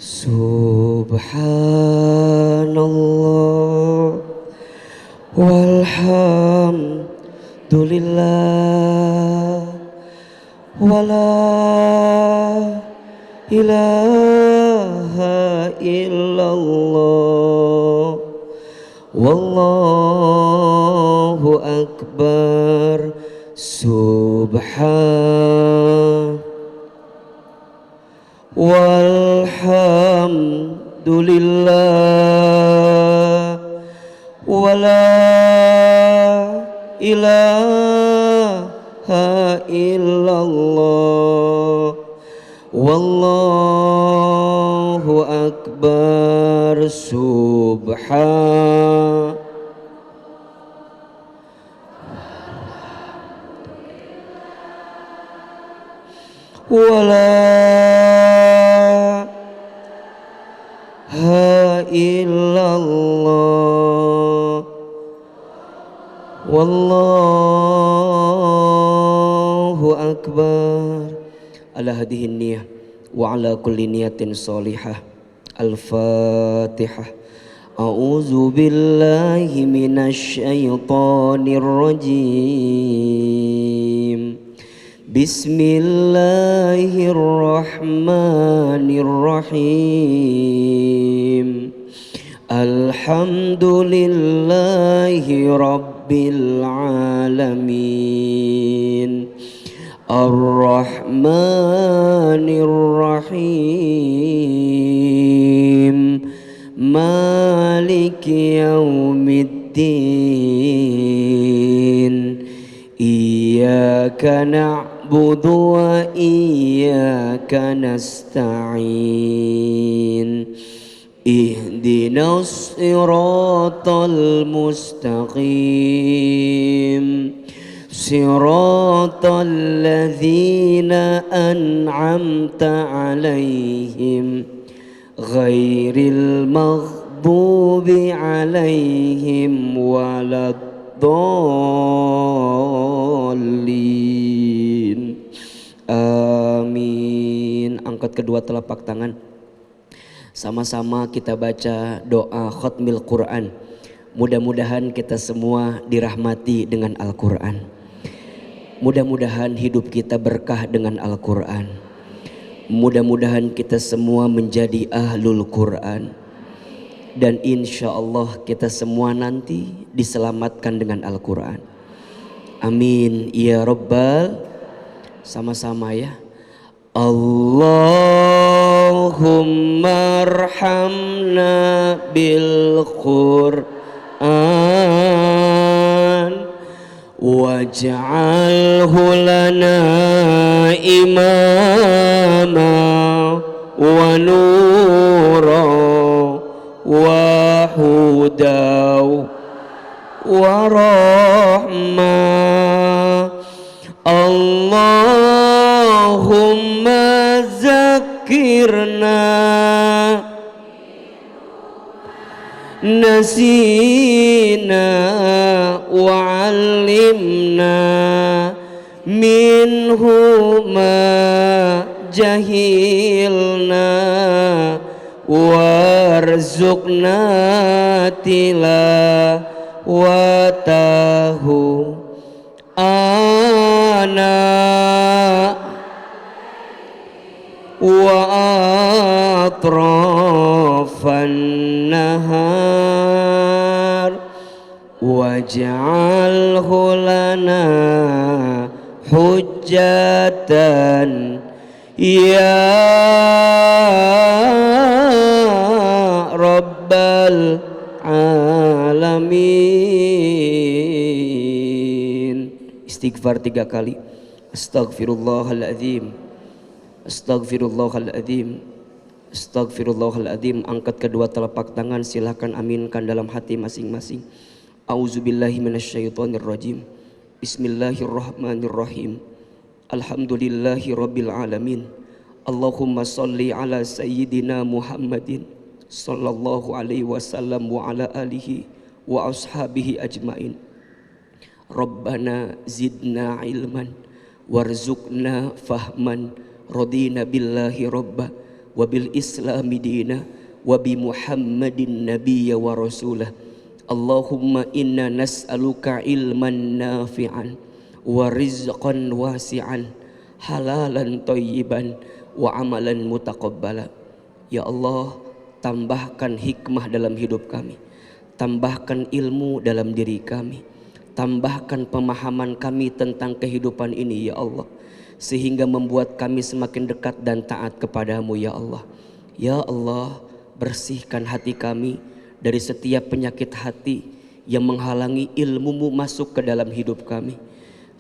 Subhanallah walhamdulillah wala ilaha illallah wallahu akbar. Walhamdulillah wala ilaha illallah wallahu akbar. Wala ha illallah wallahu akbar. Ala hadihin niyah wa ala kulli niyatin salihah. Al-Fatihah. A'udzu billahi minasy syaithanir rajim. Bismillahirrahmanirrahim. Alhamdulillahi rabbil alamin. Ar-Rahmanir-Rahim. Maliki yaumiddin. Iyyaka na'budu wa iyyaka nasta'in. Ihdinas siratal mustaqim. Siratal ladzina an'amta 'alaihim ghairil maghdubi 'alaihim waladdallin. Amin. Angkat kedua telapak tangan. Sama-sama kita baca doa khatmil Quran. Mudah-mudahan kita semua dirahmati dengan Al-Quran. Mudah-mudahan hidup kita berkah dengan Al-Quran. Mudah-mudahan kita semua menjadi ahlul Quran. Dan insya Allah kita semua nanti diselamatkan dengan Al-Quran. Amin ya Rabbal. Sama-sama ya. Allahumma arhamna bil Qur'an waj'alhu lana imama wa nura wa huda wa rahmah. Allahumma zakirna nasina wa'allimna minhu ma jahilna warzuqna tilawatahu ana wa atrafan nahar waj'alhu lana hujjatan ya rabbal alamin. Istighfar 3 kali. Astaghfirullahaladzim. Astaghfirullahaladzim. Astagfirullahaladzim. Angkat kedua telapak tangan, silakan aminkan dalam hati masing-masing. Auzubillahi minasyaitonirrajim. Bismillahirrahmanirrahim. Alhamdulillahi rabbil alamin. Allahumma salli ala sayyidina Muhammadin sallallahu alaihi wasallam wa ala alihi wa ashabihi ajmain. Rabbana zidna ilman warzuqna fahman, radina billahi rabba wa bil islami dina wa bi Muhammadin nabiyya wa rasulah. Allahumma inna nas'aluka ilman nafi'an wa rizqan wasi'an, halalan thayyiban wa amalan mutaqabbala. Ya Allah, tambahkan hikmah dalam hidup kami, tambahkan ilmu dalam diri kami, tambahkan pemahaman kami tentang kehidupan ini ya Allah, sehingga membuat kami semakin dekat dan taat kepadamu ya Allah. Ya Allah, bersihkan hati kami dari setiap penyakit hati yang menghalangi ilmumu masuk ke dalam hidup kami.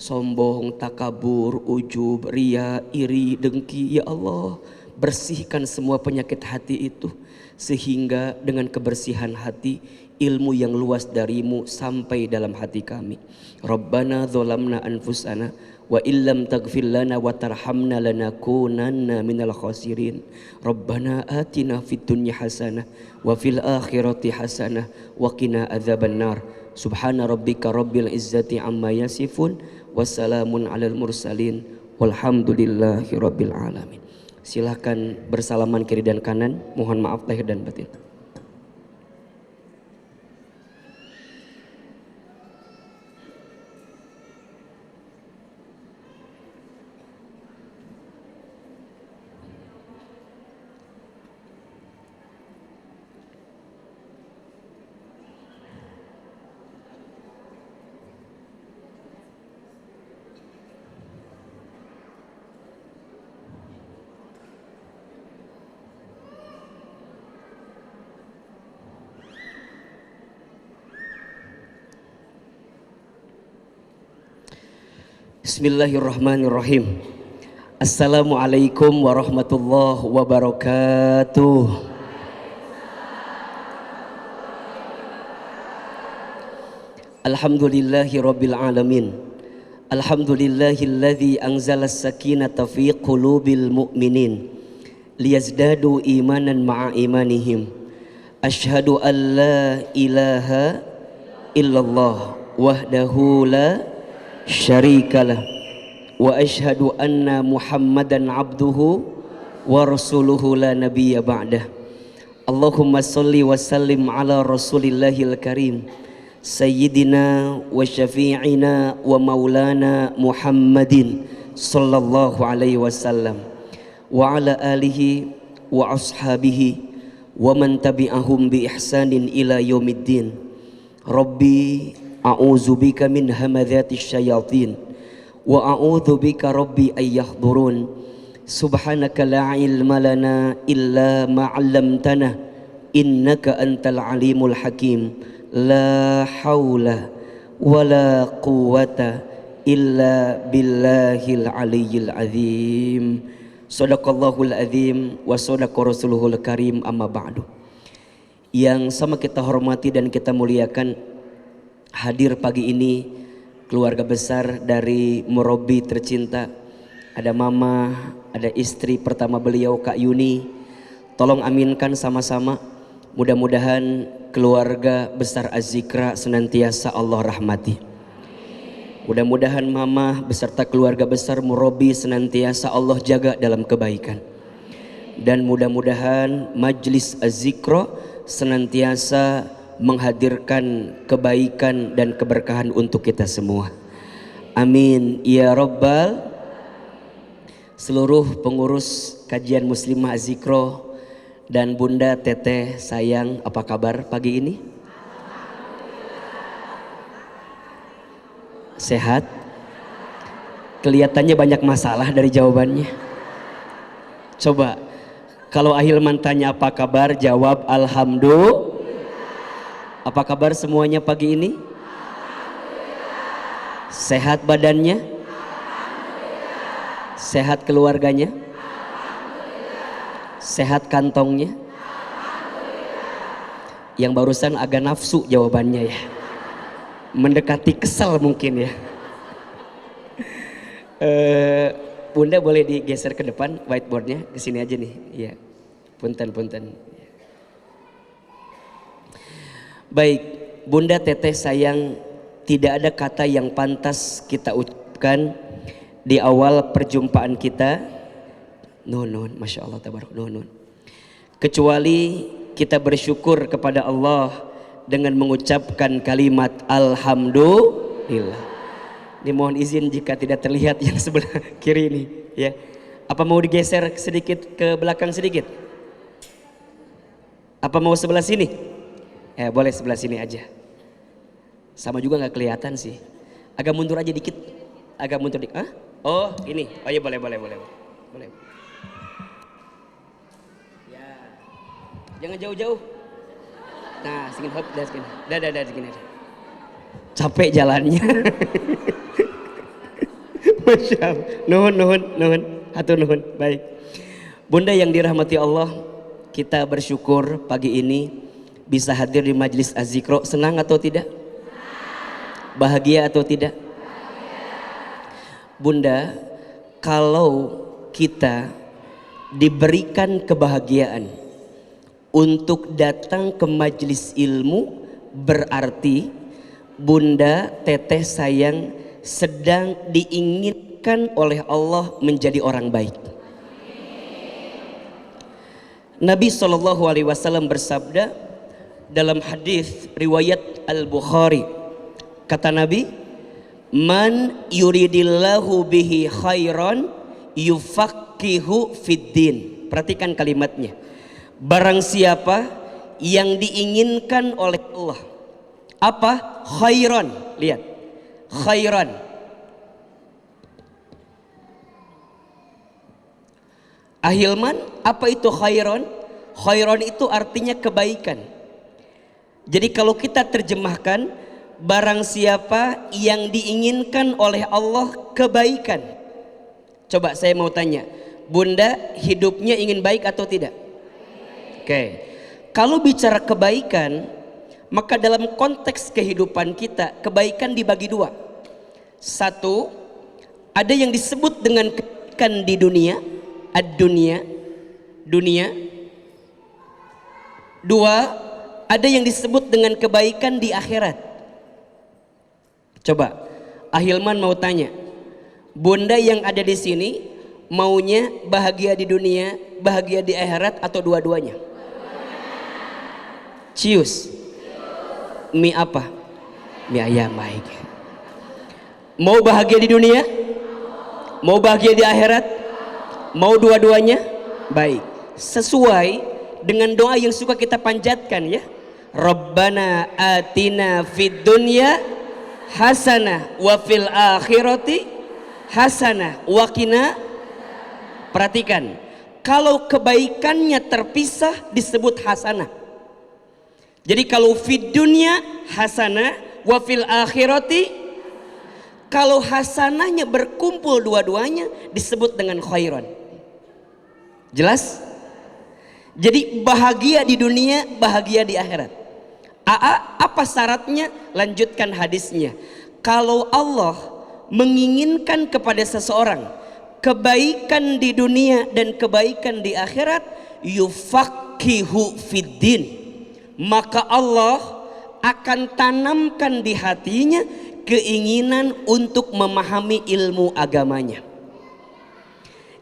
Sombong, takabur, ujub, ria, iri, dengki, ya Allah, bersihkan semua penyakit hati itu, sehingga dengan kebersihan hati ilmu yang luas darimu sampai dalam hati kami. Rabbana dzalamna anfusana wa illam taghfir lana wa tarhamna lanakunanna minal khasirin. Rabbana atina fid dunya hasanah wa fil akhirati hasanah wa qina adzabannar. Subhana rabbika rabbil izzati amma yasifun, wassalamun alal mursalin, walhamdulillahi rabbil alamin. Silahkan bersalaman kiri dan kanan, mohon maaf lahir dan batin. Bismillahirrahmanirrahim. Assalamualaikum warahmatullahi wabarakatuh. Alhamdulillahi rabbil alamin. Alhamdulillahilladzi anzala as-sakinata fi qulubil mu'minin liyazdadu imanan ma'a imanihim. Asyhadu an la ilaha illallah wahdahu la syarikalah wa asyhadu anna Muhammadan abduhu wa rasuluhu la nabiyya ba'dah. Allahumma salli wa sallim ala rasulillahil karim sayyidina wa syafi'ina wa maulana Muhammadin sallallahu alaihi wasallam wa ala alihi wa ashabihi wa man tabi'ahum bi ihsanin ila yaumiddin. Rabbi a'udzu bika min hamadzatish syayatin wa a'udzu bika rabbi ay yahdurun. Subhanaka la ilma lana illa ma 'allamtana innaka antal alimul hakim. La haula wala quwwata illa billahil aliyyil azim. Shadaqallahul azim wa shadaqa rasuluhul karim, amma ba'du. Yang sama kita hormati dan kita muliakan, hadir pagi ini keluarga besar dari Murabi tercinta. Ada mama, ada istri pertama beliau Kak Yuni. Tolong aminkan sama-sama. Mudah-mudahan keluarga besar Az-Zikra senantiasa Allah rahmati. Mudah-mudahan mama beserta keluarga besar Murabi senantiasa Allah jaga dalam kebaikan. Dan mudah-mudahan majlis Az-Zikra senantiasa menghadirkan kebaikan dan keberkahan untuk kita semua. Amin ya rabbal. Seluruh pengurus kajian muslimah Az-Zikra dan Bunda Teteh sayang, apa kabar pagi ini? Sehat? Kelihatannya banyak masalah dari jawabannya. Coba kalau Ahilman tanya apa kabar, jawab alhamdulillah. Apa kabar semuanya pagi ini? Sehat badannya? Sehat keluarganya? Sehat kantongnya? Yang barusan agak nafsu jawabannya ya. Mendekati kesal mungkin ya. Bunda boleh digeser ke depan whiteboardnya, ke sini aja nih. Ya, punten. Baik, Bunda Teteh sayang, tidak ada kata yang pantas kita ucapkan di awal perjumpaan kita. Nun, masya Allah, tabarak nun. Kecuali kita bersyukur kepada Allah dengan mengucapkan kalimat alhamdulillah. Ini mohon izin jika tidak terlihat yang sebelah kiri ini ya. Apa mau digeser sedikit ke belakang sedikit? Apa mau sebelah sini? Boleh sebelah sini aja. Sama juga nggak kelihatan sih. Agak mundur aja dikit. Agak mundur dikit. Oh ini. Oh iya boleh. Ya. Jangan jauh-jauh. Nah, segini hop, dah segini. Dah segini aja. Capek jalannya. Masya Allah. Nuhun. Hatur nuhun. Baik. Bunda yang dirahmati Allah, kita bersyukur pagi ini bisa hadir di Majelis Az-Zikro. Senang atau tidak? Bahagia atau tidak? Bunda, kalau kita diberikan kebahagiaan untuk datang ke majelis ilmu, berarti Bunda Teteh sayang sedang diinginkan oleh Allah menjadi orang baik. Nabi SAW bersabda dalam hadis riwayat Al-Bukhari, kata Nabi, man yuridillahu bihi khairan yufaqihu fiddin. Perhatikan kalimatnya. Barang siapa yang diinginkan oleh Allah, apa? Khairan. Lihat, khairan. Ahilman, apa itu khairan? Khairan itu artinya kebaikan. Jadi kalau kita terjemahkan, barang siapa yang diinginkan oleh Allah kebaikan. Coba saya mau tanya, Bunda hidupnya ingin baik atau tidak? Oke. Kalau bicara kebaikan, maka dalam konteks kehidupan kita, kebaikan dibagi dua. Satu, ada yang disebut dengan kebaikan di dunia, ad-dunia, dunia. Dua, ada yang disebut dengan kebaikan di akhirat. Coba, Ahilman mau tanya, Bunda yang ada di sini maunya bahagia di dunia, bahagia di akhirat atau dua-duanya? Cius. Mie apa? Mie ayam, baik. Mau bahagia di dunia? Mau bahagia di akhirat? Mau dua-duanya? Baik. Sesuai dengan doa yang suka kita panjatkan ya. Rabbana atina fid dunya hasanah wa fil akhirati hasanah wa qina. Perhatikan, kalau kebaikannya terpisah disebut hasanah. Jadi kalau fid dunya hasanah wa fil akhirati, kalau hasanahnya berkumpul dua-duanya disebut dengan khairan. Jelas? Jadi bahagia di dunia, bahagia di akhirat. Apa syaratnya? Lanjutkan hadisnya. Kalau Allah menginginkan kepada seseorang kebaikan di dunia dan kebaikan di akhirat, yufaqihu fiddin, maka Allah akan tanamkan di hatinya keinginan untuk memahami ilmu agamanya.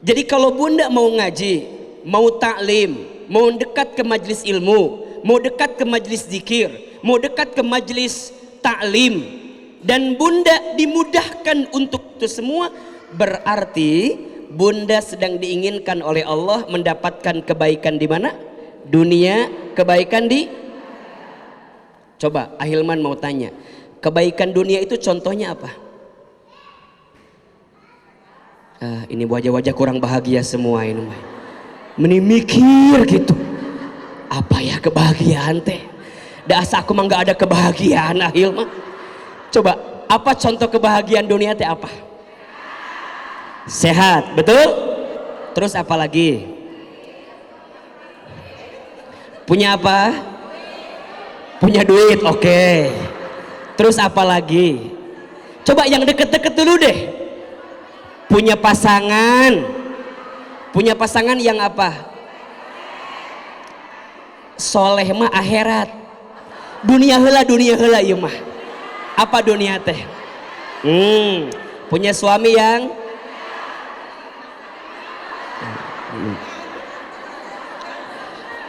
Jadi kalau Bunda mau ngaji, mau taklim, mau dekat ke majelis ilmu, mau dekat ke majelis zikir, mau dekat ke majelis taklim, dan Bunda dimudahkan untuk itu semua, berarti Bunda sedang diinginkan oleh Allah mendapatkan kebaikan di mana? Dunia, kebaikan di. Coba Ahilman mau tanya, kebaikan dunia itu contohnya apa? Ini wajah-wajah kurang bahagia semua ini. Meni mikir gitu. Apa ya kebahagiaan teh? Asa aku mah nggak ada kebahagiaan Ahilman. Coba apa contoh kebahagiaan dunia teh apa? Sehat, betul? Terus apa lagi? Punya apa? Punya duit, oke. Terus apa lagi? Coba yang deket-deket dulu deh. Punya pasangan. Punya pasangan yang apa? Soleh mah akhirat. Dunia heula ieu mah. Apa dunia teh? Punya suami yang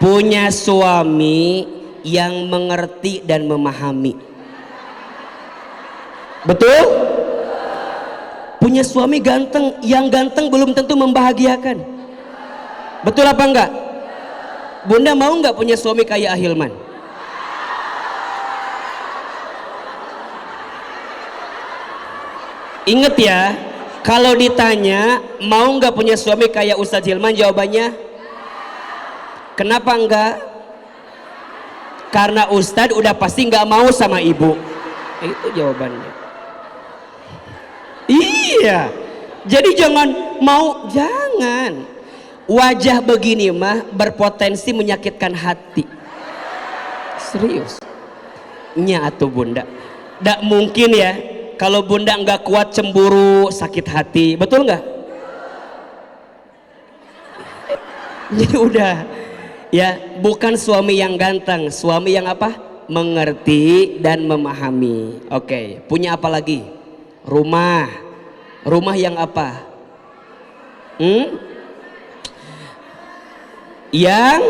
punya suami yang mengerti dan memahami. Betul? Punya suami ganteng, yang ganteng belum tentu membahagiakan. Betul apa enggak? Bunda mau enggak punya suami kayak Ahilman? Ingat ya, kalau ditanya mau enggak punya suami kayak Ustadz Hilman, jawabannya kenapa enggak? Karena Ustadz udah pasti enggak mau sama ibu. Itu jawabannya. Iya, jadi jangan mau, jangan. Wajah begini mah berpotensi menyakitkan hati. Serius. Nya atuh Bunda. Nggak mungkin ya kalau Bunda nggak kuat cemburu, sakit hati. Betul nggak? Jadi udah ya, bukan suami yang ganteng, suami yang apa? Mengerti dan memahami. Oke, punya apa lagi? Rumah yang apa? Yang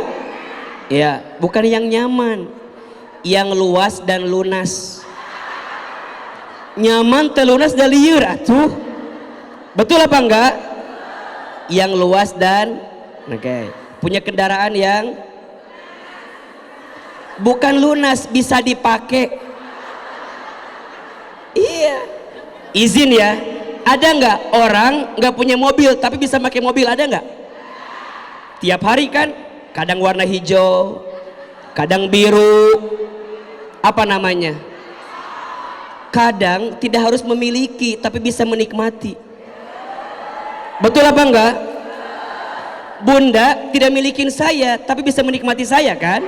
ya, bukan yang nyaman, yang luas dan lunas. Nyaman telunas dan liur atuh. Betul apa enggak? Yang luas dan punya kendaraan yang bukan lunas, bisa dipakai. Iya, izin ya. Ada nggak orang nggak punya mobil tapi bisa pakai mobil? Ada nggak? Tiap hari kan, kadang warna hijau, kadang biru, apa namanya? Kadang tidak harus memiliki tapi bisa menikmati. Betul apa enggak? Bunda tidak milikin saya tapi bisa menikmati saya kan?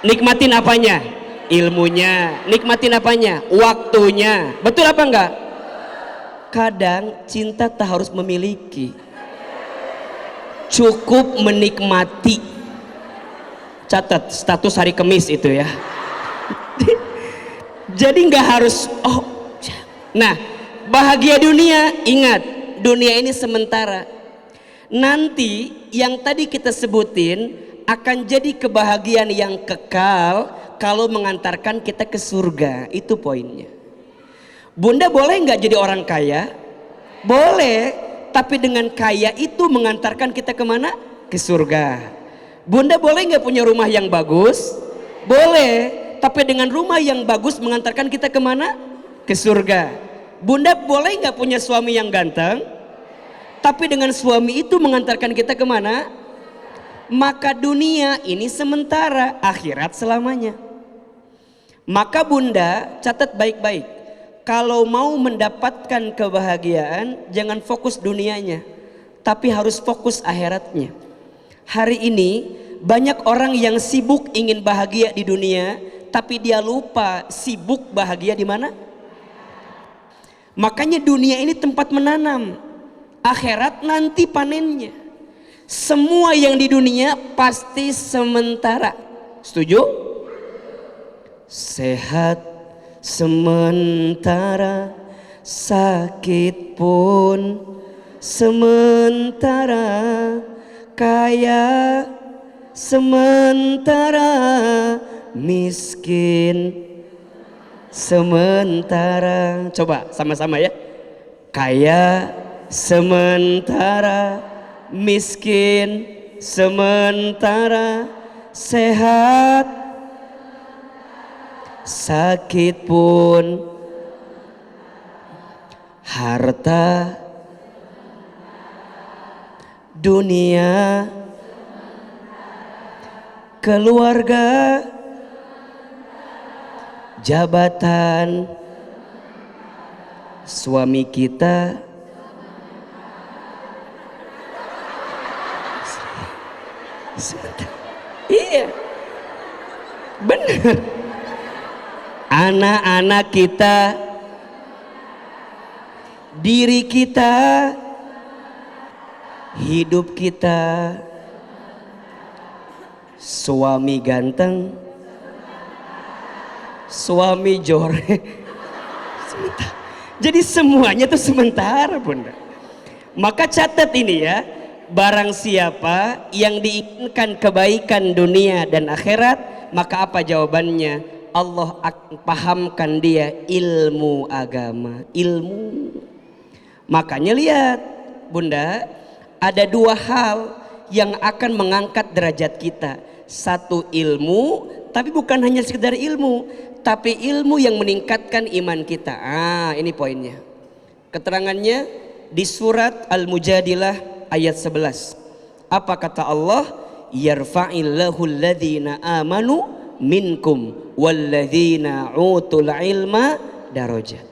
Nikmatin apanya? Ilmunya. Nikmatin apanya? Waktunya. Betul apa enggak? Kadang cinta tak harus memiliki, cukup menikmati. Catat status hari Kamis itu ya. Jadi nggak harus nah, bahagia dunia, ingat dunia ini sementara. Nanti yang tadi kita sebutin akan jadi kebahagiaan yang kekal kalau mengantarkan kita ke surga. Itu poinnya. Bunda boleh nggak jadi orang kaya? Boleh, tapi dengan kaya itu mengantarkan kita kemana? Ke surga. Bunda boleh nggak punya rumah yang bagus? Boleh, tapi dengan rumah yang bagus mengantarkan kita kemana? Ke surga. Bunda boleh nggak punya suami yang ganteng? Tapi dengan suami itu mengantarkan kita kemana? Maka dunia ini sementara, akhirat selamanya. Maka Bunda catat baik-baik. Kalau mau mendapatkan kebahagiaan, jangan fokus dunianya, tapi harus fokus akhiratnya. Hari ini banyak orang yang sibuk ingin bahagia di dunia, tapi dia lupa sibuk bahagia di mana? Makanya dunia ini tempat menanam, akhirat nanti panennya. Semua yang di dunia pasti sementara. Setuju? Sehat sementara, sakit pun sementara, kaya sementara, miskin sementara. Coba sama-sama ya. Kaya sementara, miskin sementara, sehat sakit pun, harta dunia, keluarga, jabatan, suami kita Iya, benar. Anak-anak kita, diri kita, hidup kita, suami ganteng, suami jorek, jadi semuanya tuh sementara, Bunda. Maka catat ini ya, barang siapa yang diinginkan kebaikan dunia dan akhirat, maka apa jawabannya? Allah akan pahamkan dia ilmu agama, ilmu. Makanya lihat Bunda, ada dua hal yang akan mengangkat derajat kita. Satu ilmu, tapi bukan hanya sekedar ilmu, tapi ilmu yang meningkatkan iman kita. Ini poinnya. Keterangannya di surat Al-Mujadilah ayat 11. Apa kata Allah? Yarfa'illahu alladhina amanu minkum walladzina utul ilma darajat.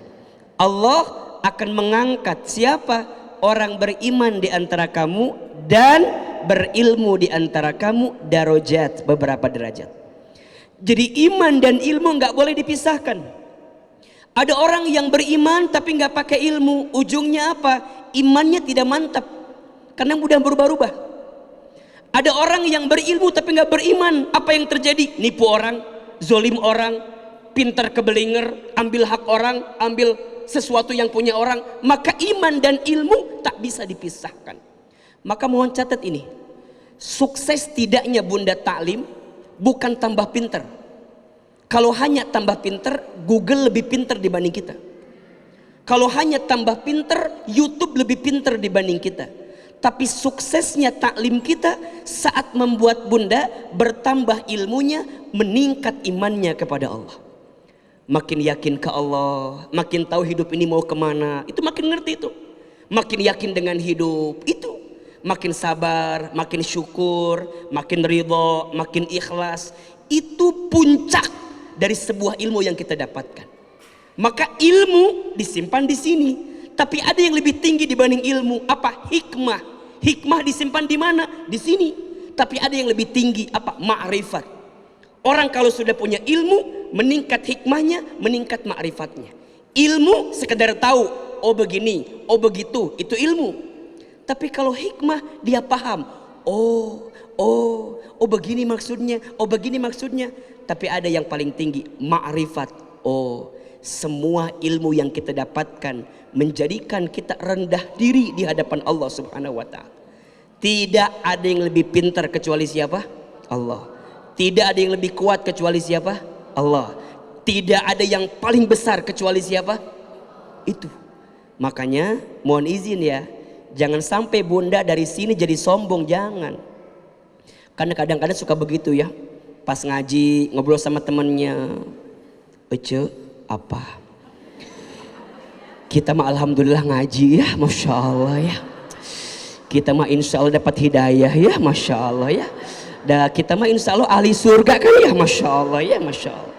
Allah akan mengangkat siapa? Orang beriman di antara kamu dan berilmu di antara kamu, darajat, beberapa derajat. Jadi iman dan ilmu nggak boleh dipisahkan. Ada orang yang beriman tapi nggak pakai ilmu, ujungnya apa? Imannya tidak mantap karena mudah berubah-ubah. Ada orang yang berilmu tapi nggak beriman, apa yang terjadi? Nipu orang, zolim orang, pintar kebelinger, ambil hak orang, ambil sesuatu yang punya orang. Maka iman dan ilmu tak bisa dipisahkan. Maka mohon catat ini, sukses tidaknya Bunda taklim bukan tambah pintar. Kalau hanya tambah pintar, Google lebih pintar dibanding kita. Kalau hanya tambah pintar, YouTube lebih pintar dibanding kita. Tapi suksesnya taklim kita saat membuat Bunda bertambah ilmunya, meningkat imannya kepada Allah. Makin yakin ke Allah, makin tahu hidup ini mau kemana, itu makin ngerti itu. Makin yakin dengan hidup, itu makin sabar, makin syukur, makin ridho, makin ikhlas. Itu puncak dari sebuah ilmu yang kita dapatkan. Maka ilmu disimpan di sini, tapi ada yang lebih tinggi dibanding ilmu. Apa? Hikmah. Hikmah disimpan di mana? Di sini. Tapi ada yang lebih tinggi, apa? Ma'rifat. Orang kalau sudah punya ilmu, meningkat hikmahnya, meningkat ma'rifatnya. Ilmu sekedar tahu, oh begini, oh begitu, itu ilmu. Tapi kalau hikmah, dia paham, oh begini maksudnya, oh begini maksudnya. Tapi ada yang paling tinggi, ma'rifat. Oh, semua ilmu yang kita dapatkan menjadikan kita rendah diri di hadapan Allah Subhanahu wa ta'ala. Tidak ada yang lebih pintar kecuali siapa? Allah. Tidak ada yang lebih kuat kecuali siapa? Allah. Tidak ada yang paling besar kecuali siapa? Itu. Makanya mohon izin ya, jangan sampai Bunda dari sini jadi sombong, jangan. Karena kadang-kadang suka begitu ya. Pas ngaji ngobrol sama temennya, "Ece, apa? Kita mah alhamdulillah ngaji ya, Masya Allah ya. Kita mah insya Allah dapat hidayah ya, Masya Allah ya. Dan kita mah insya Allah ahli surga kan ya, Masya Allah ya, Masya Allah."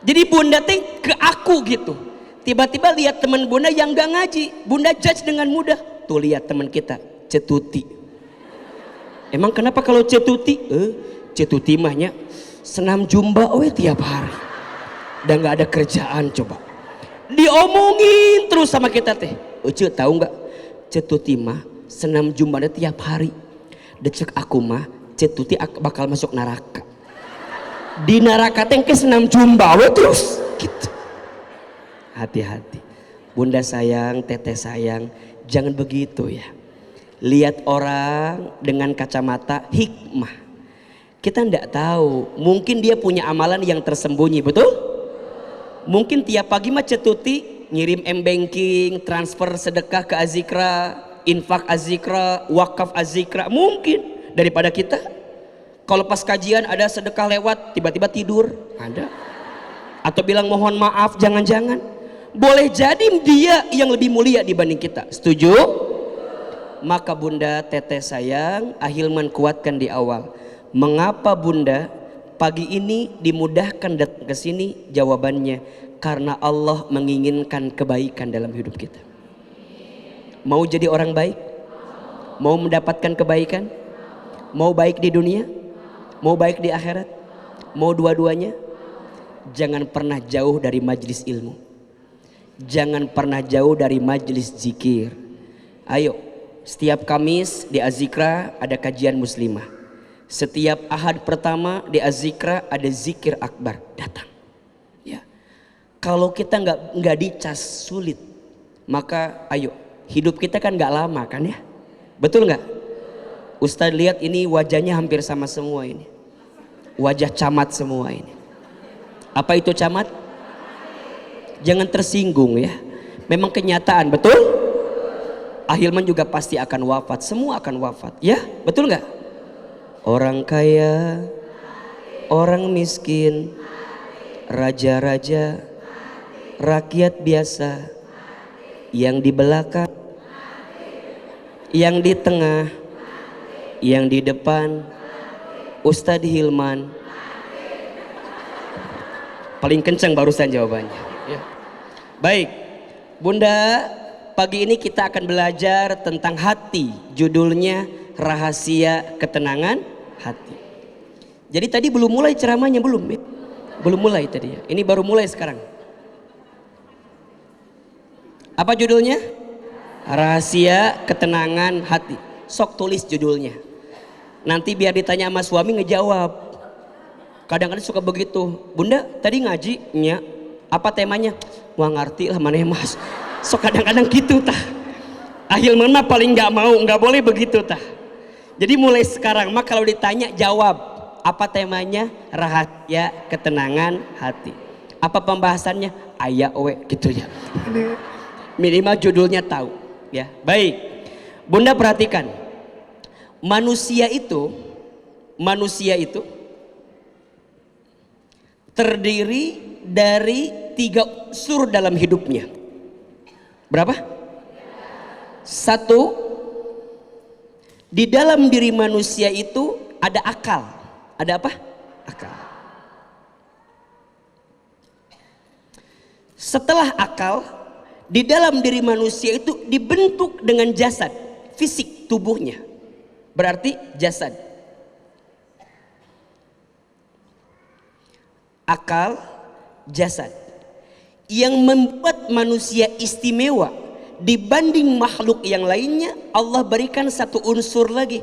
Jadi Bunda teh ke aku gitu. Tiba-tiba lihat teman Bunda yang gak ngaji, Bunda judge dengan mudah. Tuh lihat teman kita, cetuti. Emang kenapa kalau cetuti? Cetuti mahnya senam jumba tiap hari. Dan gak ada kerjaan coba. Diomongin terus sama kita teh. Uce tahu nggak? Cetuti mah senam jumbanya tiap hari. Decek aku mah cetuti bakal masuk neraka. Di neraka teh ke senam jumba terus. Gitu. Hati-hati. Bunda sayang, teteh sayang, jangan begitu ya. Lihat orang dengan kacamata hikmah. Kita ndak tahu, mungkin dia punya amalan yang tersembunyi, betul? Mungkin tiap pagi mah cetuti ngirim m-banking, transfer sedekah ke Azikra, infak Azikra, wakaf Azikra, mungkin daripada kita. Kalau pas kajian ada sedekah lewat, tiba-tiba tidur, ada. Atau bilang mohon maaf, jangan-jangan. Boleh jadi dia yang lebih mulia dibanding kita. Setuju? Maka Bunda, teteh sayang, Ahilman kuatkan di awal. Mengapa Bunda pagi ini dimudahkan datang ke sini? Jawabannya karena Allah menginginkan kebaikan dalam hidup kita. Mau jadi orang baik? Mau mendapatkan kebaikan? Mau baik di dunia? Mau baik di akhirat? Mau dua-duanya? Jangan pernah jauh dari majelis ilmu. Jangan pernah jauh dari majelis zikir. Ayo, setiap Kamis di Azikra ada kajian muslimah. Setiap Ahad pertama di Azikra ada zikir akbar. Datang. Ya. Kalau kita nggak dicas sulit, maka ayo, hidup kita kan nggak lama kan ya? Betul nggak? Ustadz lihat ini wajahnya hampir sama semua ini. Wajah camat semua ini. Apa itu camat? Jangan tersinggung ya. Memang kenyataan, betul? Ahilman juga pasti akan wafat. Semua akan wafat. Ya, betul nggak? Orang kaya, orang miskin, raja-raja, rakyat biasa, yang di belakang, yang di tengah, yang di depan, Ustadz Hilman. Paling kencang barusan jawabannya. Ya. Baik, Bunda, pagi ini kita akan belajar tentang hati. Judulnya Rahasia Ketenangan Hati. Jadi tadi belum mulai ceramahnya, belum ya? Belum mulai tadi ya. Ini baru mulai sekarang. Apa judulnya? Rahasia Ketenangan Hati. Sok tulis judulnya. Nanti biar ditanya sama suami ngejawab. Kadang-kadang suka begitu. Bunda tadi ngaji nya apa temanya? Wah ngerti lah mana mas. So kadang-kadang gitu tah. Ahilman mah paling nggak mau, nggak boleh begitu tah. Jadi mulai sekarang mah kalau ditanya jawab. Apa temanya? Rahasia Ketenangan Hati. Apa pembahasannya? Aya we gitu ya. Minimal judulnya tahu ya. Baik. Bunda perhatikan. Manusia itu terdiri dari 3 unsur dalam hidupnya. Berapa? 1, di dalam diri manusia itu ada akal. Ada apa? Akal. Setelah akal, di dalam diri manusia itu dibentuk dengan jasad, fisik tubuhnya. Berarti jasad. Akal, jasad. Yang membuat manusia istimewa dibanding makhluk yang lainnya, Allah berikan 1 unsur lagi.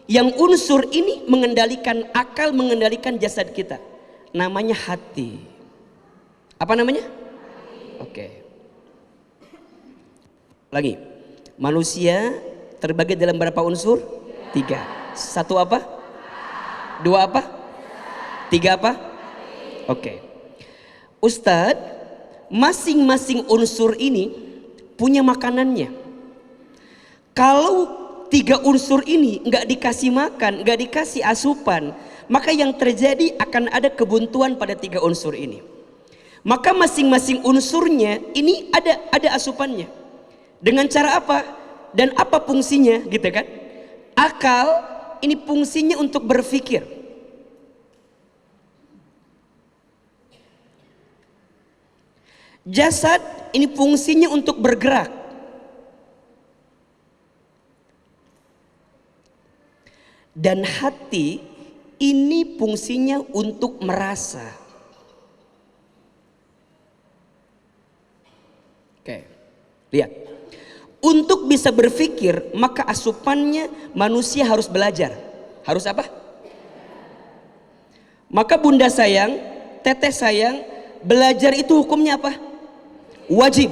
Yang unsur ini mengendalikan akal, mengendalikan jasad kita. Namanya hati. Apa namanya? Oke. Lagi. Manusia terbagi dalam berapa unsur? 3. 1 apa? 2 apa? 3 apa? Oke. Ustadz, masing-masing unsur ini punya makanannya. Kalau 3 unsur ini nggak dikasih makan, nggak dikasih asupan, maka yang terjadi akan ada kebuntuan pada 3 unsur ini. Maka masing-masing unsurnya ini ada asupannya. Dengan cara apa? Dan apa fungsinya, gitu kan? Akal ini fungsinya untuk berpikir. Jasad ini fungsinya untuk bergerak. Dan hati ini fungsinya untuk merasa. Oke, lihat. Untuk bisa berpikir, maka asupannya manusia harus belajar. Harus apa? Maka bunda sayang, teteh sayang, belajar itu hukumnya apa? Wajib.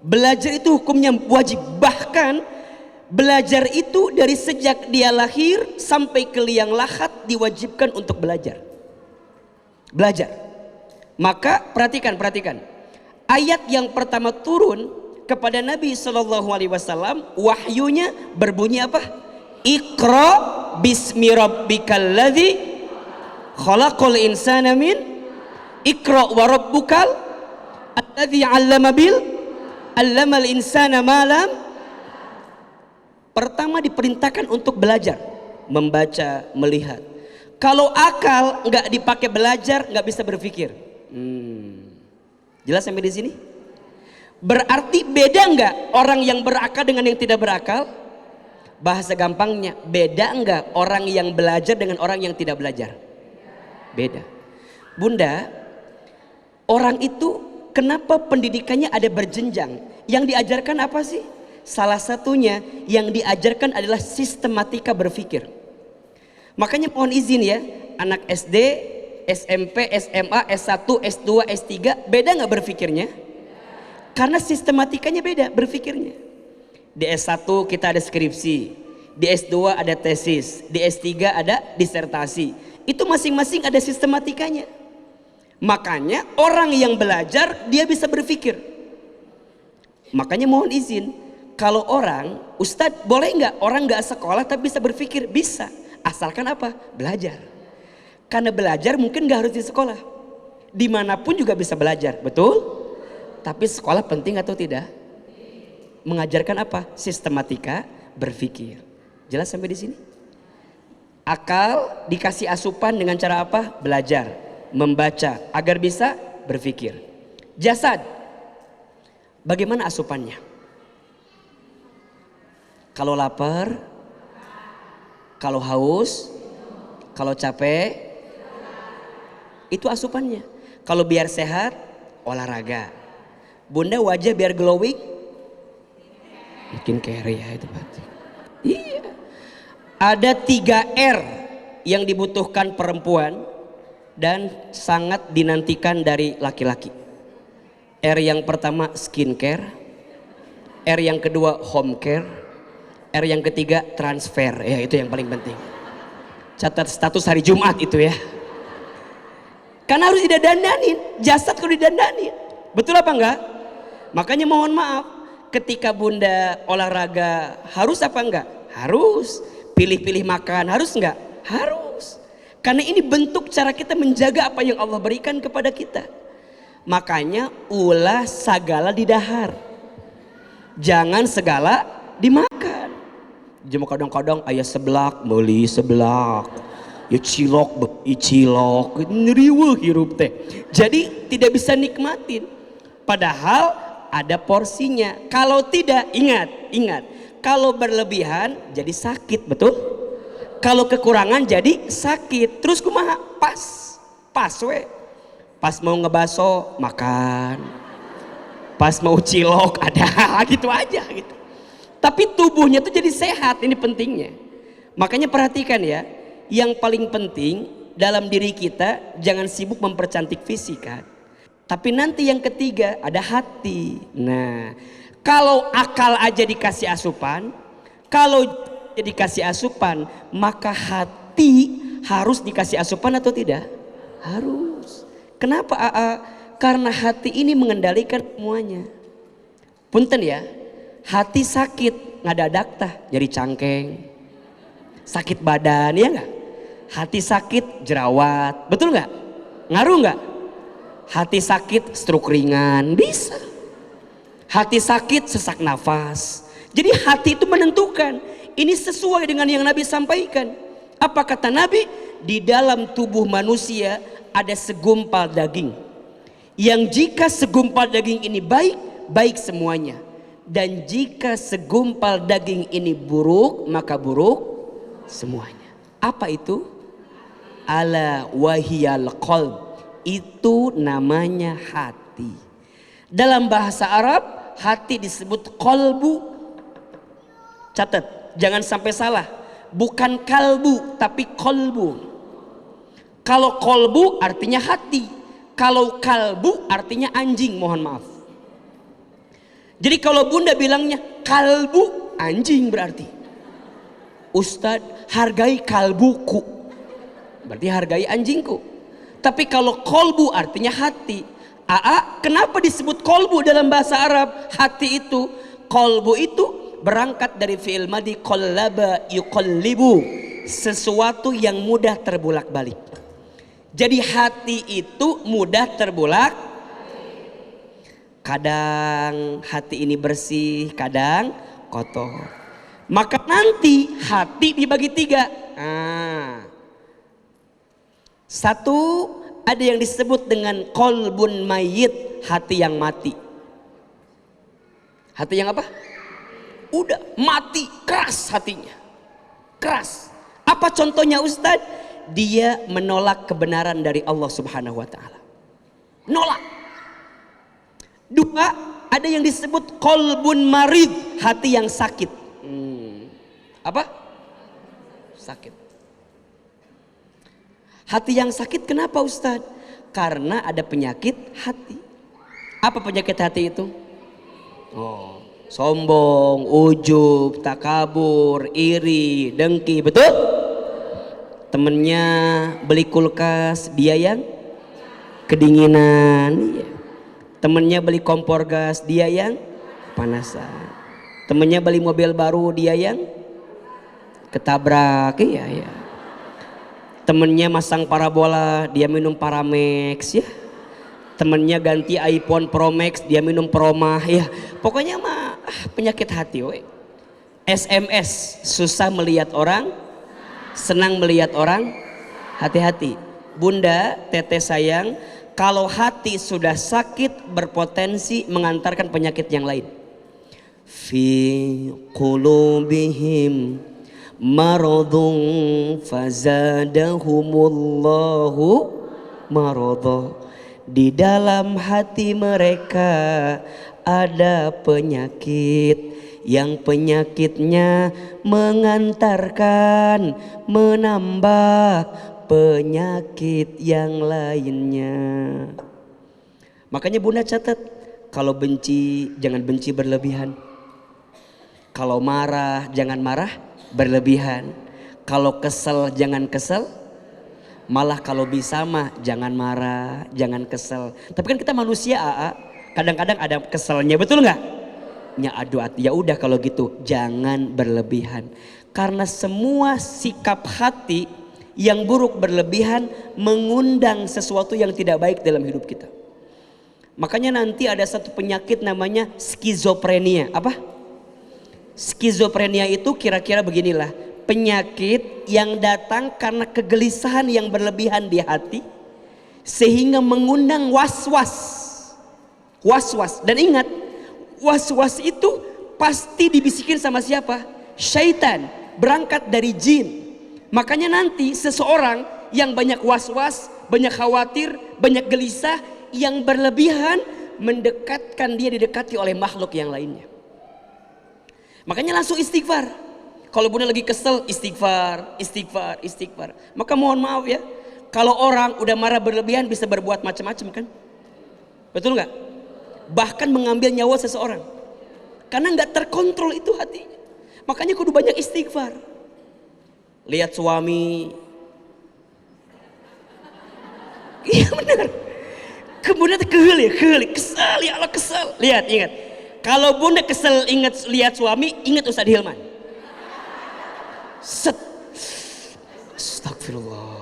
Belajar itu hukumnya wajib. Bahkan belajar itu dari sejak dia lahir sampai ke liang lahat diwajibkan untuk belajar. Belajar. Maka perhatikan. Ayat yang pertama turun kepada Nabi SAW, wahyunya berbunyi apa? Iqra bismi rabbikal ladzi khalaqal insana min Iqra wa rabbukal alladzi 'allamal insana ma lam. Pertama diperintahkan untuk belajar, membaca, melihat. Kalau akal nggak dipakai belajar, nggak bisa berpikir. Jelas sampai di sini? Berarti beda nggak orang yang berakal dengan yang tidak berakal? Bahasa gampangnya, beda enggak orang yang belajar dengan orang yang tidak belajar? Beda. Bunda, orang itu kenapa pendidikannya ada berjenjang? Yang diajarkan apa sih? Salah satunya yang diajarkan adalah sistematika berpikir. Makanya mohon izin ya, anak SD, SMP, SMA, S1, S2, S3 beda nggak berpikirnya? Karena sistematikanya beda berpikirnya. Di S1 kita ada skripsi, di S2 ada tesis, di S3 ada disertasi. Itu masing-masing ada sistematikanya. Makanya orang yang belajar dia bisa berpikir. Makanya mohon izin, kalau orang, Ustadz boleh nggak orang nggak sekolah tapi bisa berpikir? Bisa, asalkan apa? Belajar. Karena belajar mungkin nggak harus di sekolah, dimanapun juga bisa belajar, betul? Tapi sekolah penting atau tidak? Mengajarkan apa? Sistematika berpikir. Jelas sampai di sini? Akal dikasih asupan dengan cara apa? Belajar, membaca agar bisa berpikir. Jasad, bagaimana asupannya? Kalau lapar, kalau haus, kalau capek, itu asupannya. Kalau biar sehat, olahraga. Bunda wajah biar glowing, bikin care ya itu berarti. Iya. Ada 3 R yang dibutuhkan perempuan dan sangat dinantikan dari laki-laki. R yang pertama skincare, R yang kedua home care, R yang ketiga transfer. Ya itu yang paling penting. Catat status hari Jumat itu ya. Karena harus didandanin, jasad kalau didandanin. Betul apa enggak? Makanya mohon maaf, ketika Bunda olahraga harus apa enggak? Harus. Pilih-pilih makan harus enggak? Harus. Karena ini bentuk cara kita menjaga apa yang Allah berikan kepada kita. Makanya ulah segala didahar, jangan segala dimakan. Cuma kadang-kadang ayah seblak beli seblak, ya cilok cilok, ngeriweuh hirup teh. Jadi tidak bisa nikmatin. Padahal ada porsinya. Kalau tidak, ingat, kalau berlebihan jadi sakit, betul? Kalau kekurangan jadi sakit. Terus kumaha? Pas we. Pas mau ngebaso makan, pas mau cilok ada, gitu aja gitu. Tapi tubuhnya tuh jadi sehat, ini pentingnya. Makanya perhatikan ya, yang paling penting dalam diri kita jangan sibuk mempercantik fisik kan. Tapi nanti yang ketiga ada hati. Nah, kalau akal aja dikasih asupan, kalau dikasih asupan, maka hati harus dikasih asupan atau tidak? Harus. Kenapa AA? Karena hati ini mengendalikan semuanya. Punten ya, hati sakit ngadadak tah jadi cangkeng, sakit badan ya nggak? Hati sakit jerawat, betul nggak? Ngaruh nggak? Hati sakit stroke ringan, bisa. Hati sakit sesak nafas. Jadi hati itu menentukan. Ini sesuai dengan yang Nabi sampaikan. Apa kata Nabi? Di dalam tubuh manusia ada segumpal daging, yang jika segumpal daging ini baik, baik semuanya. Dan jika segumpal daging ini buruk, maka buruk semuanya. Apa itu? Ala wahiyal qalb. Itu namanya hati. Dalam bahasa Arab hati disebut qalbu. Catat, jangan sampai salah. Bukan kalbu tapi qalbu. Kalau qalbu artinya hati, kalau kalbu artinya anjing, mohon maaf. Jadi kalau Bunda bilangnya kalbu, anjing berarti. Ustadz, hargai kalbuku, berarti hargai anjingku. Tapi kalau kolbu artinya hati. Kenapa disebut kolbu dalam bahasa Arab? Hati itu, kolbu itu berangkat dari fi'il madi qallaba yuqallibu, sesuatu yang mudah terbolak-balik. Jadi hati itu mudah terbolak. Kadang hati ini bersih, kadang kotor. Maka nanti hati dibagi 3. Satu, ada yang disebut dengan qalbun mayyit, hati yang mati. Hati yang apa? Udah mati keras hatinya. Keras. Apa contohnya Ustadz? Dia menolak kebenaran dari Allah Subhanahu wa taala. Nolak. Dua, ada yang disebut qalbun marid, hati yang sakit. Apa? Sakit. Hati yang sakit kenapa Ustadz? Karena ada penyakit hati. Apa penyakit hati itu? Oh, sombong, ujub, takabur, iri, dengki, betul? Temennya beli kulkas, dia yang kedinginan. Iya. Temennya beli kompor gas, dia yang panasan. Temennya beli mobil baru, dia yang ketabrak. Iya, iya. Temennya masang parabola, dia minum Paramex, ya. Temennya ganti iPhone Pro Max, dia minum Promah, ya. Pokoknya mah penyakit hati, we. SMS, susah melihat orang, senang melihat orang. Hati-hati, Bunda, Teteh sayang, kalau hati sudah sakit berpotensi mengantarkan penyakit yang lain. Fi qulubihim maradun fazadahumullahu maradha. Di dalam hati mereka ada penyakit, yang penyakitnya mengantarkan menambah penyakit yang lainnya. Makanya Bunda catat, kalau benci jangan benci berlebihan. Kalau marah jangan marah berlebihan. Kalau kesel jangan kesel. Malah kalau bisa mah jangan marah, jangan kesel. Tapi kan kita manusia, kadang-kadang ada keselnya, betul nggak? Ya aduh, ya udah kalau gitu jangan berlebihan. Karena semua sikap hati yang buruk berlebihan mengundang sesuatu yang tidak baik dalam hidup kita. Makanya nanti ada satu penyakit namanya skizofrenia. Apa? Skizofrenia itu kira-kira beginilah. Penyakit yang datang karena kegelisahan yang berlebihan di hati sehingga mengundang was-was. Was-was. Dan ingat, was-was itu pasti dibisikin sama siapa? Syaitan, berangkat dari jin. Makanya nanti seseorang yang banyak was-was, banyak khawatir, banyak gelisah, yang berlebihan mendekatkan dia didekati oleh makhluk yang lainnya. Makanya langsung istighfar. Kalau Bunda lagi kesel, istighfar, istighfar, istighfar. Maka mohon maaf ya, kalau orang udah marah berlebihan bisa berbuat macam-macam kan? Betul nggak? Bahkan mengambil nyawa seseorang. Karena nggak terkontrol itu hatinya. Makanya kudu banyak istighfar. Lihat suami. Iya benar. Kemudian kehel ya, kesel ya Allah kesel. Lihat, ingat. Kalau Bunda kesel ingat lihat suami, ingat Ustadz Hilman. Set. Astagfirullah.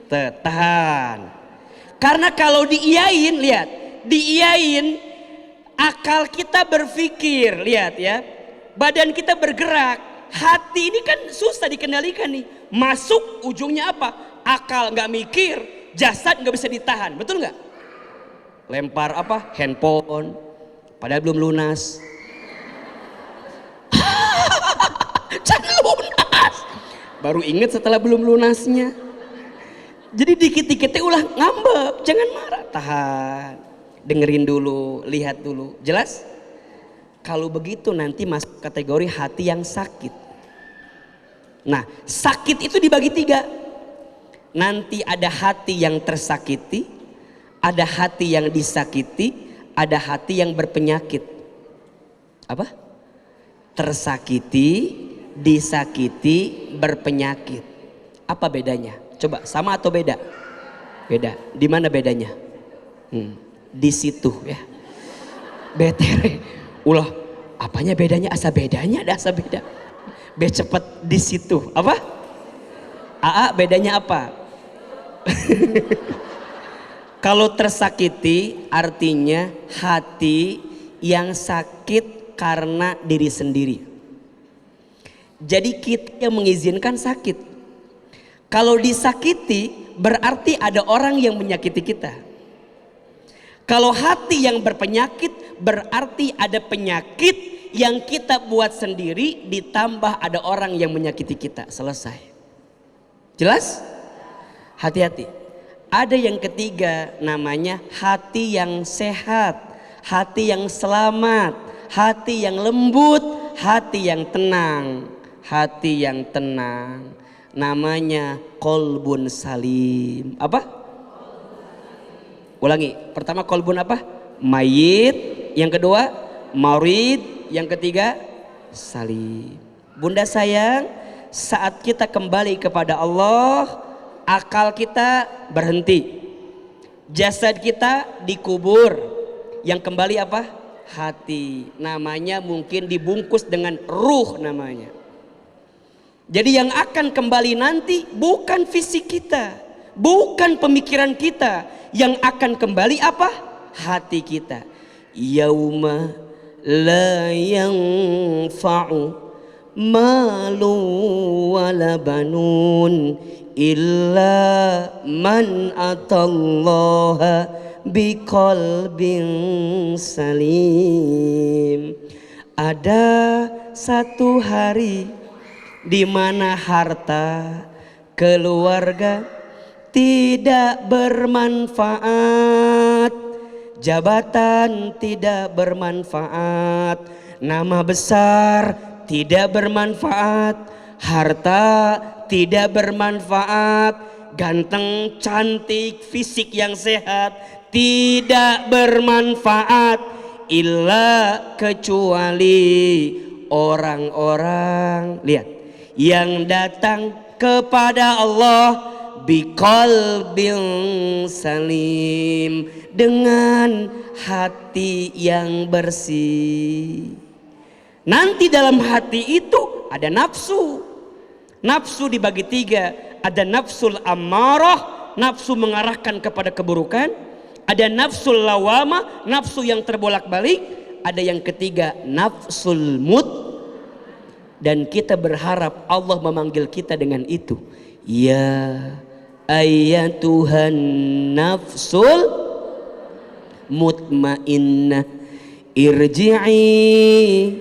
Tahan. Karena kalau diiyain, lihat, diiyain akal kita berpikir, lihat ya. Badan kita bergerak, hati ini kan susah dikendalikan nih. Masuk ujungnya apa? Akal nggak mikir, jasad nggak bisa ditahan, betul nggak? Lempar apa? Handphone, padahal belum lunas. Jangan lunas, baru inget setelah belum lunasnya. Jadi dikit-dikit ulah ngambek, jangan marah, tahan, dengerin dulu, lihat dulu, jelas? Kalau begitu nanti masuk kategori hati yang sakit. Nah, sakit itu dibagi 3. Nanti ada hati yang tersakiti, ada hati yang disakiti, ada hati yang berpenyakit. Apa? Tersakiti, disakiti, berpenyakit. Apa bedanya? Coba sama atau beda? Beda. Di mana bedanya? Di situ ya. BTR. Ulah, apanya bedanya? Asa bedanya ada asa beda. B cepet di situ. Apa? AA bedanya apa? Kalau tersakiti artinya hati yang sakit karena diri sendiri. Jadi kita yang mengizinkan sakit. Kalau disakiti berarti ada orang yang menyakiti kita. Kalau hati yang berpenyakit berarti ada penyakit yang kita buat sendiri ditambah ada orang yang menyakiti kita. Selesai. Jelas? Hati-hati. Ada yang ketiga namanya hati yang sehat, hati yang selamat, hati yang lembut, hati yang tenang. Hati yang tenang namanya kolbun salim. Apa? Ulangi. Pertama kolbun apa? Mayit. Yang kedua marid. Yang ketiga salim. Bunda sayang, saat kita kembali kepada Allah, akal kita berhenti, jasad kita dikubur, yang kembali apa? Hati. Namanya mungkin dibungkus dengan ruh namanya. Jadi yang akan kembali nanti bukan fisik kita, bukan pemikiran kita. Yang akan kembali apa? Hati kita. Yauma la yanfa'u malu wala banun illa man atallaha biqalbin salim. Ada satu hari di mana harta, keluarga tidak bermanfaat, jabatan tidak bermanfaat, nama besar tidak bermanfaat, harta tidak bermanfaat, ganteng, cantik, fisik yang sehat tidak bermanfaat, illa kecuali orang-orang, lihat, yang datang kepada Allah biqalbin salim, dengan hati yang bersih. Nanti dalam hati itu ada nafsu. Nafsu dibagi tiga. Ada nafsul ammarah, nafsu mengarahkan kepada keburukan. Ada nafsul lawamah, nafsu yang terbolak-balik. Ada yang ketiga nafsul mut. Dan kita berharap Allah memanggil kita dengan itu. Ya ayyatuhan nafsul mutmainnah irji'i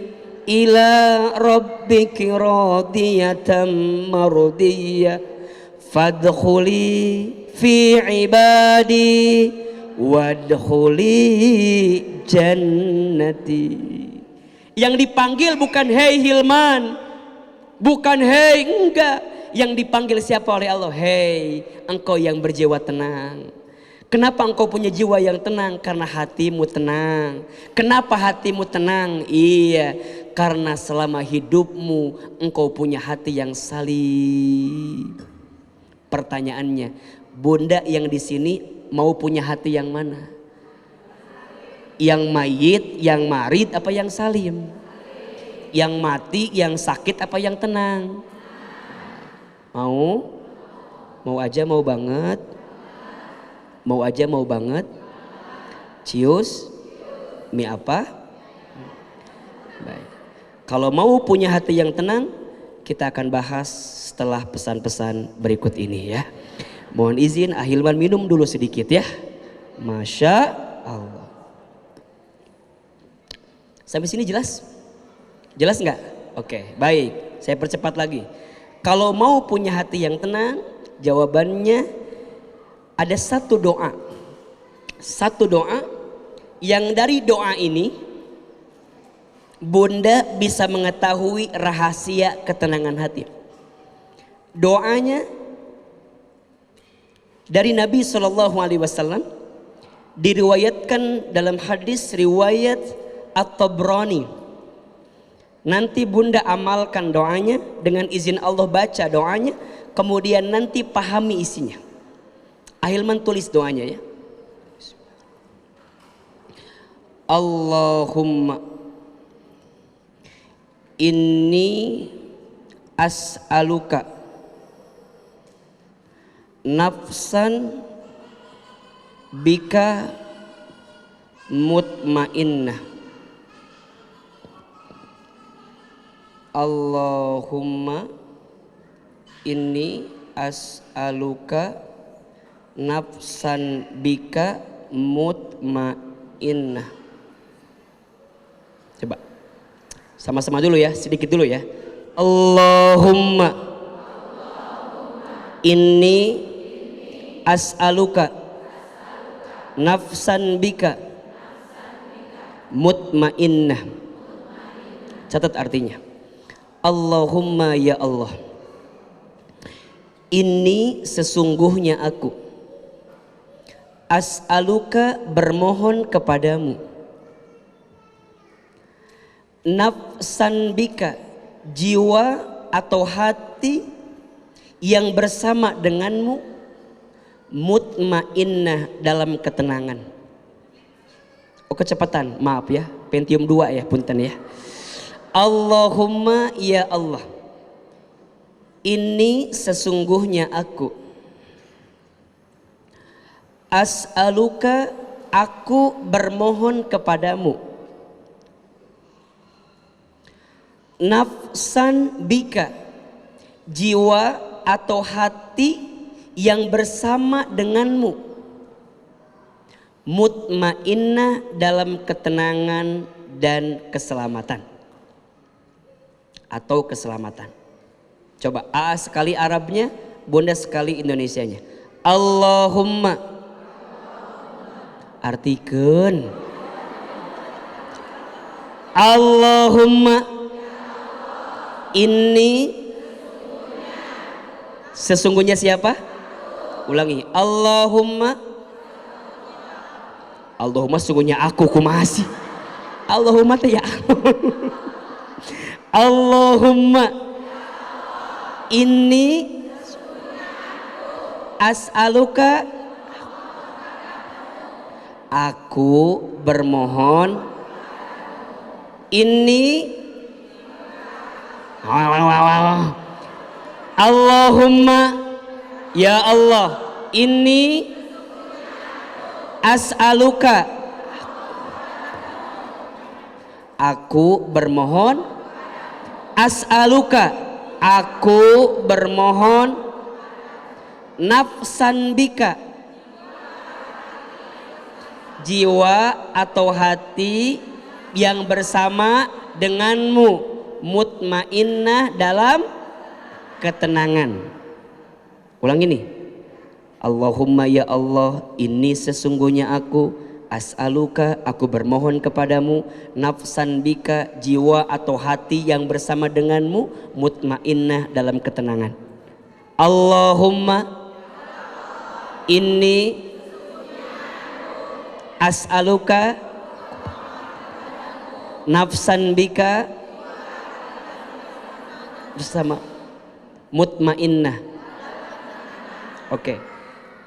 ila rabbiki radiyatan mardiyah fadkhuli fi ibadi wadkhuli jannati. Yang dipanggil bukan hei Hilman, bukan hei, enggak. Yang dipanggil siapa oleh Allah? Hei engkau yang berjiwa tenang. Kenapa engkau punya jiwa yang tenang? Karena hatimu tenang. Kenapa hatimu tenang? Iya, karena selama hidupmu engkau punya hati yang salim. Pertanyaannya, bunda yang di sini mau punya hati yang mana? Yang mayit, yang marid, apa yang salim? Yang mati, yang sakit, apa yang tenang? Mau? Mau aja mau banget? Mau aja mau banget? Cius? Mie apa? Baik. Kalau mau punya hati yang tenang, kita akan bahas setelah pesan-pesan berikut ini ya. Mohon izin Ahilman minum dulu sedikit ya. Masya Allah. Sampai sini jelas? Jelas nggak? Oke, baik. Saya percepat lagi. Kalau mau punya hati yang tenang, jawabannya ada satu doa. Satu doa yang dari doa ini bunda bisa mengetahui rahasia ketenangan hati. Doanya dari Nabi SAW, diriwayatkan dalam hadis riwayat At-Tabrani. Nanti bunda amalkan doanya, dengan izin Allah baca doanya, kemudian nanti pahami isinya. Ahilman tulis doanya ya. Allahumma inni as'aluka nafsan bika mutmainnah. Allahumma inni as'aluka nafsan bika mutmainnah. Coba sama-sama dulu ya, sedikit dulu ya. Allahumma inni as'aluka nafsan bika mutmainnah. Catat artinya. Allahumma ya Allah, inni sesungguhnya aku as'aluka bermohon kepadamu nafsan bika jiwa atau hati yang bersama denganmu mutmainnah dalam ketenangan. Oh kecepatan, maaf ya, Pentium 2 ya, punten ya. Allahumma ya Allah, ini sesungguhnya aku as'aluka, aku bermohon kepadamu nafsan bika jiwa atau hati yang bersama denganmu mutmainnah dalam ketenangan dan keselamatan atau keselamatan. Coba A sekali Arabnya, Bunda sekali Indonesianya. Allahumma artikeun. Allahumma ini sesungguhnya siapa? Ulangi. Allahumma sesungguhnya aku kumasi. Allahumma teh ya. Allahumma ini as'aluka, aku bermohon ini Allahumma ya Allah, ini as'aluka, aku bermohon as'aluka, aku bermohon nafsan bika jiwa atau hati yang bersama denganmu mutmainnah dalam ketenangan. Ulang ini. Allahumma ya Allah, ini sesungguhnya aku as'aluka, aku bermohon kepadamu nafsan bika jiwa atau hati yang bersama denganmu mutmainnah dalam ketenangan. Allahumma inni as'aluka nafsan bika bersama mutmainnah. Oke,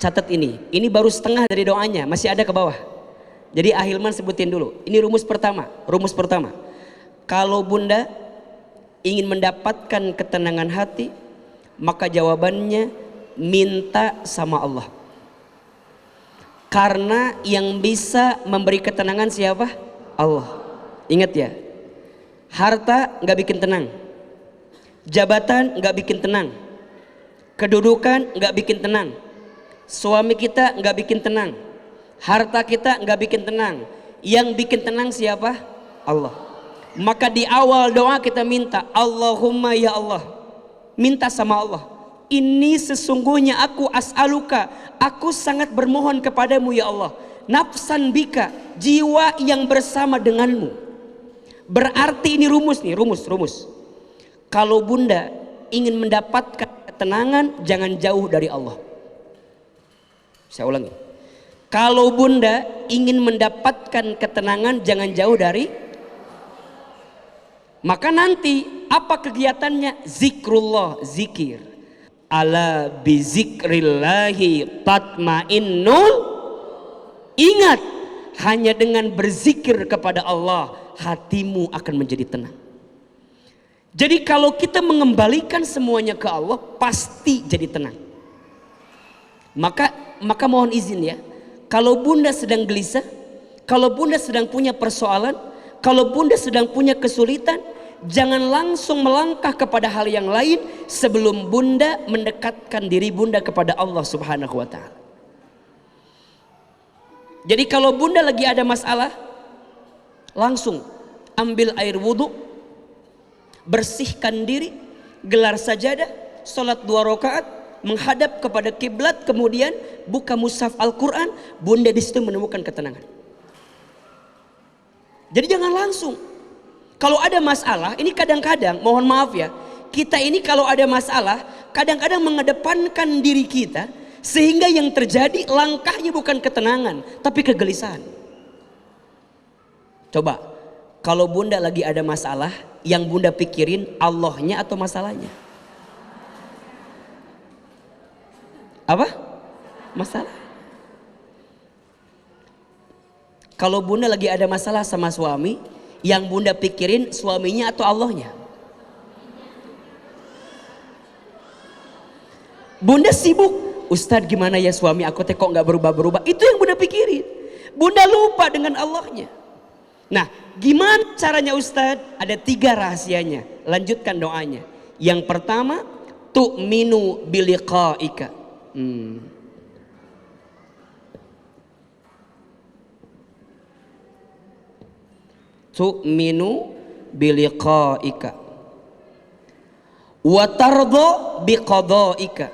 catat ini baru setengah dari doanya, masih ada ke bawah. Jadi Ahilman sebutin dulu, ini rumus pertama. Kalau Bunda ingin mendapatkan ketenangan hati, maka jawabannya minta sama Allah. Karena yang bisa memberi ketenangan siapa? Allah. Ingat ya, harta nggak bikin tenang, jabatan nggak bikin tenang, kedudukan nggak bikin tenang, suami kita nggak bikin tenang, harta kita nggak bikin tenang. Yang bikin tenang siapa? Allah. Maka di awal doa kita minta Allahumma ya Allah, minta sama Allah, ini sesungguhnya aku as'aluka, aku sangat bermohon kepadamu ya Allah, nafsan bika, jiwa yang bersama denganmu. Berarti ini rumus nih, rumus. Kalau Bunda ingin mendapatkan ketenangan, jangan jauh dari Allah. Saya ulangi. Kalau Bunda ingin mendapatkan ketenangan, jangan jauh dari. Maka nanti apa kegiatannya? Zikrullah, zikir. Ala bizikrillahi tatmainnul. Ingat, hanya dengan berzikir kepada Allah hatimu akan menjadi tenang. Jadi kalau kita mengembalikan semuanya ke Allah, pasti jadi tenang. Maka mohon izin ya, kalau Bunda sedang gelisah, kalau Bunda sedang punya persoalan, kalau Bunda sedang punya kesulitan, jangan langsung melangkah kepada hal yang lain sebelum Bunda mendekatkan diri Bunda kepada Allah Subhanahu wa Ta'ala. Jadi kalau Bunda lagi ada masalah, langsung ambil air wudhu, bersihkan diri, gelar sajadah, sholat 2 rakaat, menghadap kepada kiblat, kemudian buka mushaf Al-Quran. Bunda di situ menemukan ketenangan. Jadi jangan langsung. Kalau ada masalah, ini kadang-kadang, mohon maaf ya, kita ini kalau ada masalah, kadang-kadang mengedepankan diri kita, sehingga yang terjadi langkahnya bukan ketenangan, tapi kegelisahan. Coba, kalau bunda lagi ada masalah, yang bunda pikirin Allahnya atau masalahnya? Apa? Masalah. Kalau bunda lagi ada masalah sama suami, yang bunda pikirin suaminya atau Allahnya? Bunda sibuk, Ustadz gimana ya suami aku teh kok nggak berubah-berubah. Itu yang bunda pikirin. Bunda lupa dengan Allahnya. Nah, gimana caranya Ustadz? Ada 3 rahasianya. Lanjutkan doanya. Yang pertama, tu'minu biliqa'ika. Tu'minu biliqa'ika wa tardha biqada'ika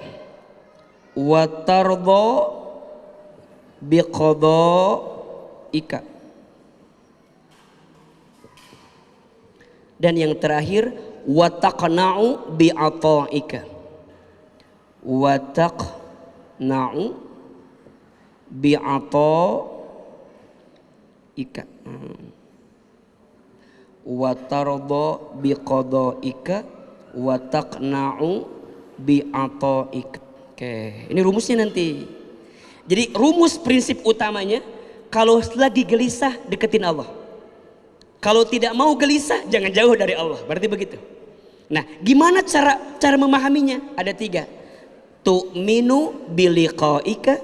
wa tardha biqada'ika. Dan yang terakhir, wa taqna'u bi'ata'ika wa taqna'u bi'ata'ika wa tardha biqada'ika wa taqna'u bi'ata'ika. Oke, ini rumusnya nanti. Jadi rumus prinsip utamanya, kalau lagi gelisah deketin Allah. Kalau tidak mau gelisah jangan jauh dari Allah. Berarti begitu. Nah, gimana cara memahaminya? Ada 3. Tu'minu biliqa'ika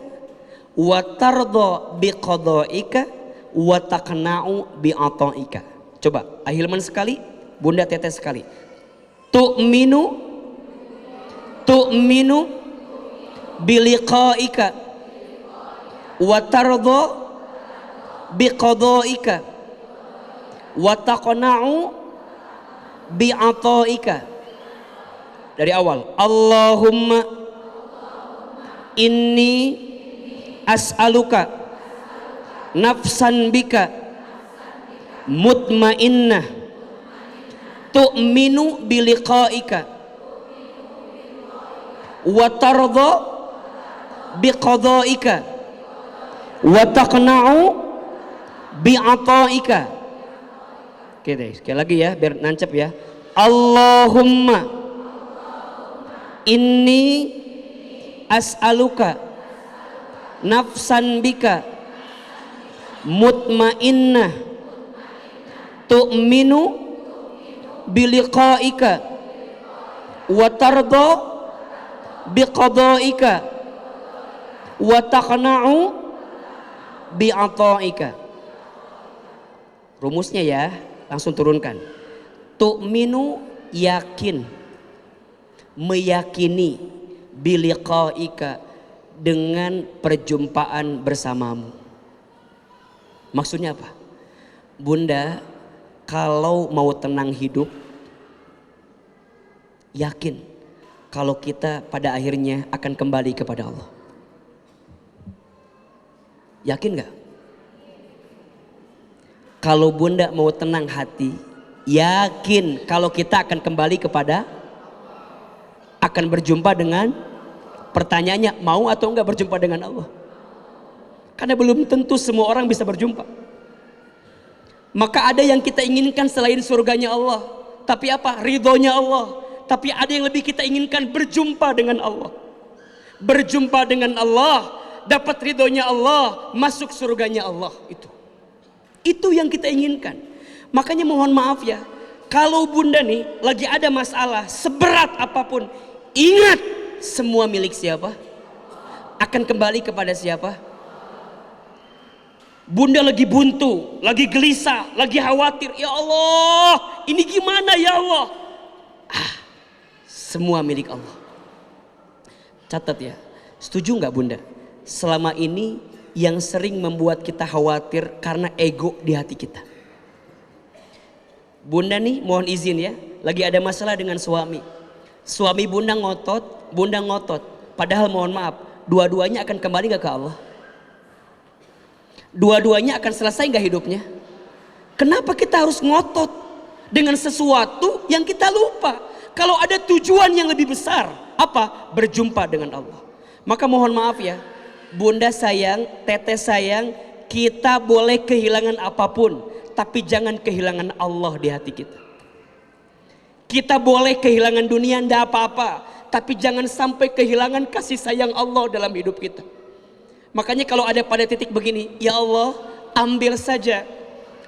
wa tardha biqada'ika wa taqna'u bi'ata'ika. Coba, ahilman sekali, bunda tetes sekali. Tu'minu biliqa'ika wa tardha biqada'ika wa taqna'u bi'ata'ika. Dari awal, Allahumma inni as'aluka nafsan bika mutmainnah tu'minu biliqa'ika wa tardha biqada'ika wa taqna'u bi'ata'ika. Oke deh, sekali lagi ya biar nancep ya. Allahumma inni as'aluka nafsan bika mutmainnah tu'minu biliqa'ika wa tardha biqada'ika wa taqna'u bi'ata'ika. Rumusnya ya, langsung turunkan. Tu'minu yakin, meyakini, biliqa'ika dengan perjumpaan bersamamu. Maksudnya apa? Bunda kalau mau tenang hidup, yakin kalau kita pada akhirnya akan kembali kepada Allah. Yakin gak? Kalau bunda mau tenang hati, yakin kalau kita akan kembali kepada, akan berjumpa dengan, pertanyaannya mau atau enggak berjumpa dengan Allah? Karena belum tentu semua orang bisa berjumpa. Maka ada yang kita inginkan selain surganya Allah, tapi apa? Ridhonya Allah. Tapi ada yang lebih kita inginkan, berjumpa dengan Allah. Berjumpa dengan Allah, dapat ridhonya Allah, masuk surganya Allah. Itu yang kita inginkan. Makanya mohon maaf ya, kalau bunda nih lagi ada masalah seberat apapun, ingat semua milik siapa? Akan kembali kepada siapa? Bunda lagi buntu, lagi gelisah, lagi khawatir. Ya Allah, ini gimana ya Allah? Semua milik Allah. Catat ya, setuju nggak bunda? Selama ini yang sering membuat kita khawatir karena ego di hati kita. Bunda nih mohon izin ya, lagi ada masalah dengan suami. Suami bunda ngotot, bunda ngotot. Padahal mohon maaf, dua-duanya akan kembali gak ke Allah? Dua-duanya akan selesai gak hidupnya? Kenapa kita harus ngotot dengan sesuatu yang kita lupa? Kalau ada tujuan yang lebih besar, apa? Berjumpa dengan Allah. Maka mohon maaf ya, bunda sayang, teteh sayang, kita boleh kehilangan apapun, tapi jangan kehilangan Allah di hati kita. Kita boleh kehilangan dunia, ndak apa-apa, tapi jangan sampai kehilangan kasih sayang Allah dalam hidup kita. Makanya kalau ada pada titik begini, ya Allah, ambil saja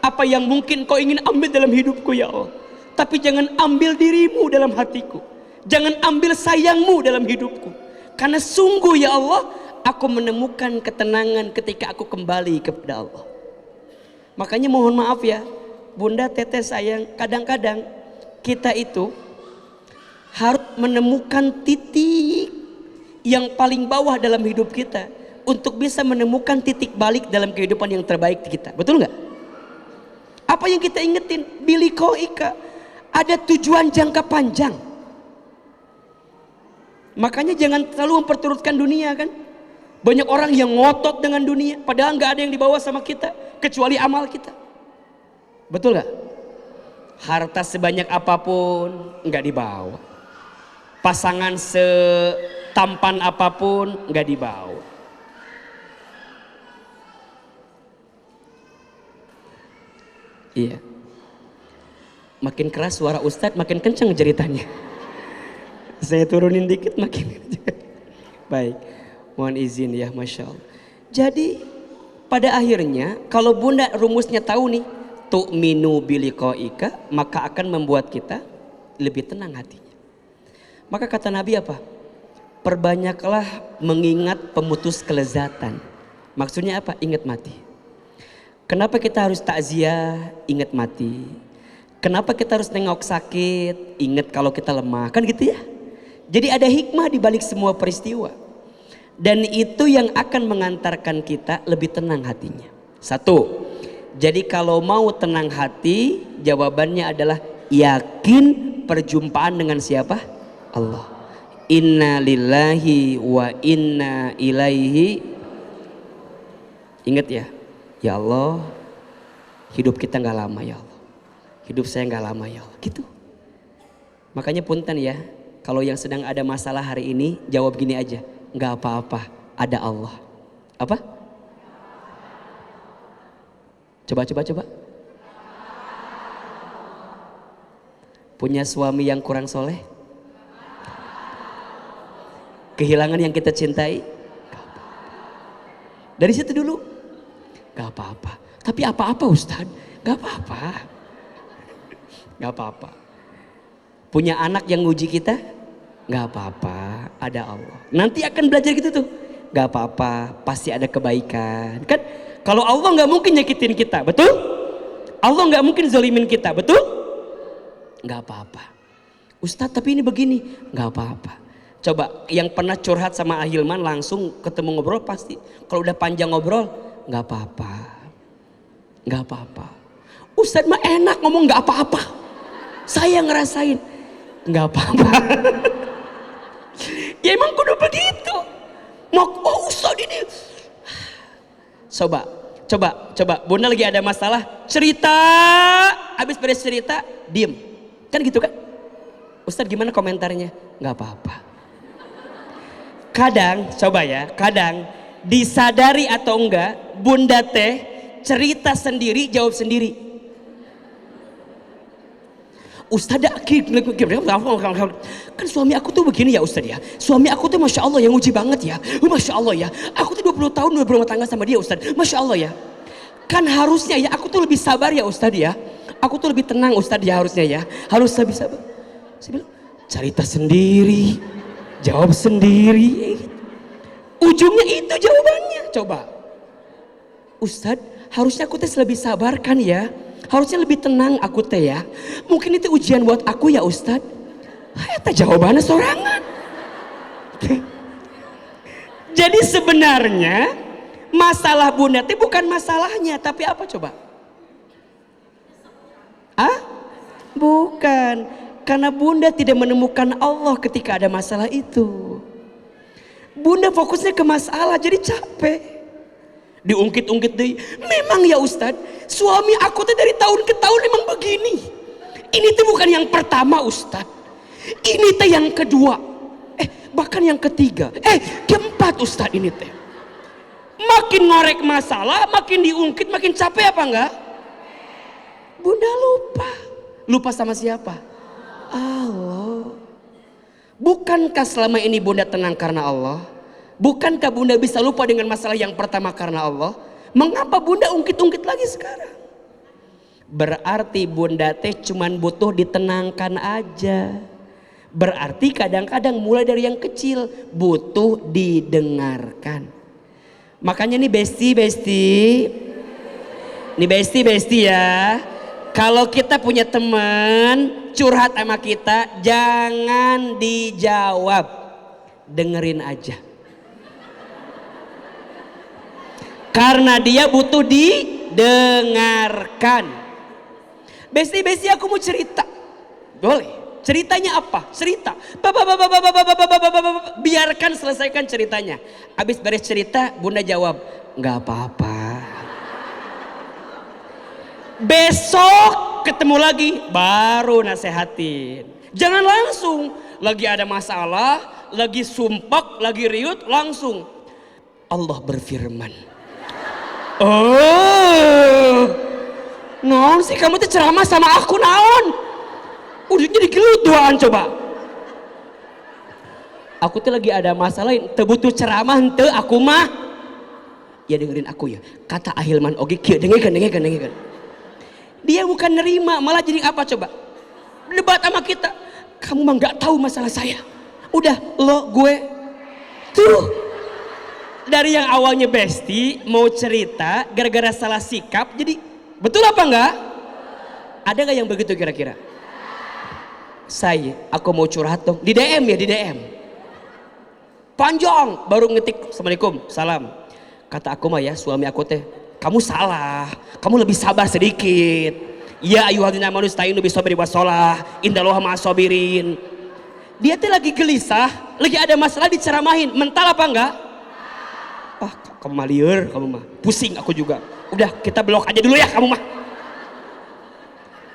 apa yang mungkin kau ingin ambil dalam hidupku ya Allah, tapi jangan ambil dirimu dalam hatiku, jangan ambil sayangmu dalam hidupku, karena sungguh ya Allah, aku menemukan ketenangan ketika aku kembali kepada Allah. Makanya mohon maaf ya, bunda, teteh sayang, kadang-kadang kita itu harus menemukan titik yang paling bawah dalam hidup kita untuk bisa menemukan titik balik dalam kehidupan yang terbaik kita. Betul nggak? Apa yang kita ingetin? Bilikoika, ada tujuan jangka panjang. Makanya jangan selalu memperturutkan dunia kan. Banyak orang yang ngotot dengan dunia, padahal nggak ada yang dibawa sama kita kecuali amal kita. Betul nggak? Harta sebanyak apapun nggak dibawa, pasangan setampan apapun nggak dibawa. Iya, makin keras suara Ustadz makin kenceng ceritanya. Saya turunin dikit makin baik, mohon izin ya, Masya Allah. Jadi pada akhirnya kalau bunda rumusnya tahu nih, tu'minu biliqaika, maka akan membuat kita lebih tenang hatinya. Maka kata Nabi apa? Perbanyaklah mengingat pemutus kelezatan. Maksudnya apa? Ingat mati. Kenapa kita harus takziah? Ingat mati. Kenapa kita harus nengok sakit? Ingat kalau kita lemah. Kan gitu ya. Jadi ada hikmah di balik semua peristiwa. Dan itu yang akan mengantarkan kita lebih tenang hatinya. Satu, jadi kalau mau tenang hati, jawabannya adalah yakin perjumpaan dengan siapa? Allah. Inna lillahi wa inna ilaihi. Ingat ya, ya Allah, hidup kita nggak lama ya Allah, hidup saya nggak lama ya Allah, gitu. Makanya punten ya, kalau yang sedang ada masalah hari ini, jawab gini aja, nggak apa-apa, ada Allah. Apa? Coba. Punya suami yang kurang soleh? Kehilangan yang kita cintai? Dari situ dulu, gak apa-apa. Tapi apa-apa Ustaz? Gak apa-apa. Gak apa-apa. Punya anak yang nguji kita? Gak apa-apa, ada Allah. Nanti akan belajar gitu tuh. Gak apa-apa, pasti ada kebaikan. Kan kalau Allah gak mungkin nyakitin kita, betul? Allah gak mungkin zalimin kita, betul? Gak apa-apa. Ustaz tapi ini begini, gak apa-apa. Coba yang pernah curhat sama Ahilman langsung ketemu ngobrol pasti. Kalau udah panjang ngobrol, gak apa-apa. Gak apa-apa. Ustaz mah enak ngomong gak apa-apa. Saya ngerasain gak apa-apa. Ya emang kudu begitu. Oh Ustaz ini. Coba. Bunda lagi ada masalah, cerita. Habis beres cerita, diem. Kan gitu kan? Ustaz gimana komentarnya? Gak apa-apa. Kadang, coba ya, kadang disadari atau enggak, bunda teh cerita sendiri, jawab sendiri. Ustaz, kan suami aku tuh begini ya Ustaz ya. Suami aku tuh Masya Allah yang uji banget ya. Masya Allah ya. Aku tuh 20 tahun udah berumah tangga sama dia Ustaz. Masya Allah ya. Kan harusnya ya aku tuh lebih sabar ya Ustaz ya. Aku tuh lebih tenang Ustaz ya harusnya ya. Harus lebih sabar. Saya bilang, cerita sendiri. Jawab sendiri. Ujungnya itu jawabannya. Coba. Ustadz, harusnya aku teh lebih sabar kan ya. Harusnya lebih tenang aku teh ya. Mungkin itu ujian buat aku ya Ustadz. Eta jawabannya sorangan. Jadi sebenarnya masalah bunda teh bukan masalahnya, tapi apa coba? Bukan, karena bunda tidak menemukan Allah ketika ada masalah itu. Bunda fokusnya ke masalah, jadi capek. Diungkit-ungkit deh. Memang ya Ustadz, suami aku tuh dari tahun ke tahun emang begini. Ini tuh bukan yang pertama Ustadz. Ini tuh yang kedua. Bahkan yang ketiga. Keempat Ustadz ini teh. Makin ngorek masalah, makin diungkit, makin capek apa enggak? Bunda lupa. Lupa sama siapa? Allah. Bukankah selama ini bunda tenang karena Allah? Bukankah bunda bisa lupa dengan masalah yang pertama karena Allah? Mengapa bunda ungkit-ungkit lagi sekarang? Berarti bunda teh cuman butuh ditenangkan aja. Berarti kadang-kadang mulai dari yang kecil butuh didengarkan. Makanya nih besti ya. Kalau kita punya teman curhat sama kita, jangan dijawab, dengerin aja. Karena dia butuh didengarkan. Besti aku mau cerita, boleh? Ceritanya apa? Cerita. Biarkan selesaikan ceritanya. Habis beres cerita, bunda jawab, nggak apa-apa. Besok ketemu lagi, baru nasehatin. Jangan langsung, lagi ada masalah, lagi sumpek, lagi riut, langsung. Allah berfirman. Naon sih kamu tuh ceramah sama aku naon? Udah jadi gelut doaan coba. Aku tuh lagi ada masalah, teu butuh ceramah henteu aku mah. Ya dengerin aku ya. Kata Ahilman oge kieu dengerin. Dia bukan nerima, malah jadi apa coba? Debat sama kita. Kamu mah nggak tahu masalah saya. Udah lo gue tuh. Dari yang awalnya besti mau cerita gara-gara salah sikap jadi betul apa enggak? Ada nggak yang begitu kira-kira? Aku mau curhat dong di DM ya, di DM. Panjang baru ngetik assalamualaikum salam. Kata aku mah ya suami aku teh, kamu salah, kamu lebih sabar sedikit. Ya ayyuhalladzina amanu ista'inu bisabri wassalah innallaha ma'as-sabirin. Dia teh lagi gelisah, lagi ada masalah diceramahin, mental apa enggak? Kamu mah liar, kamu mah pusing, aku juga. Udah kita blok aja dulu ya kamu mah.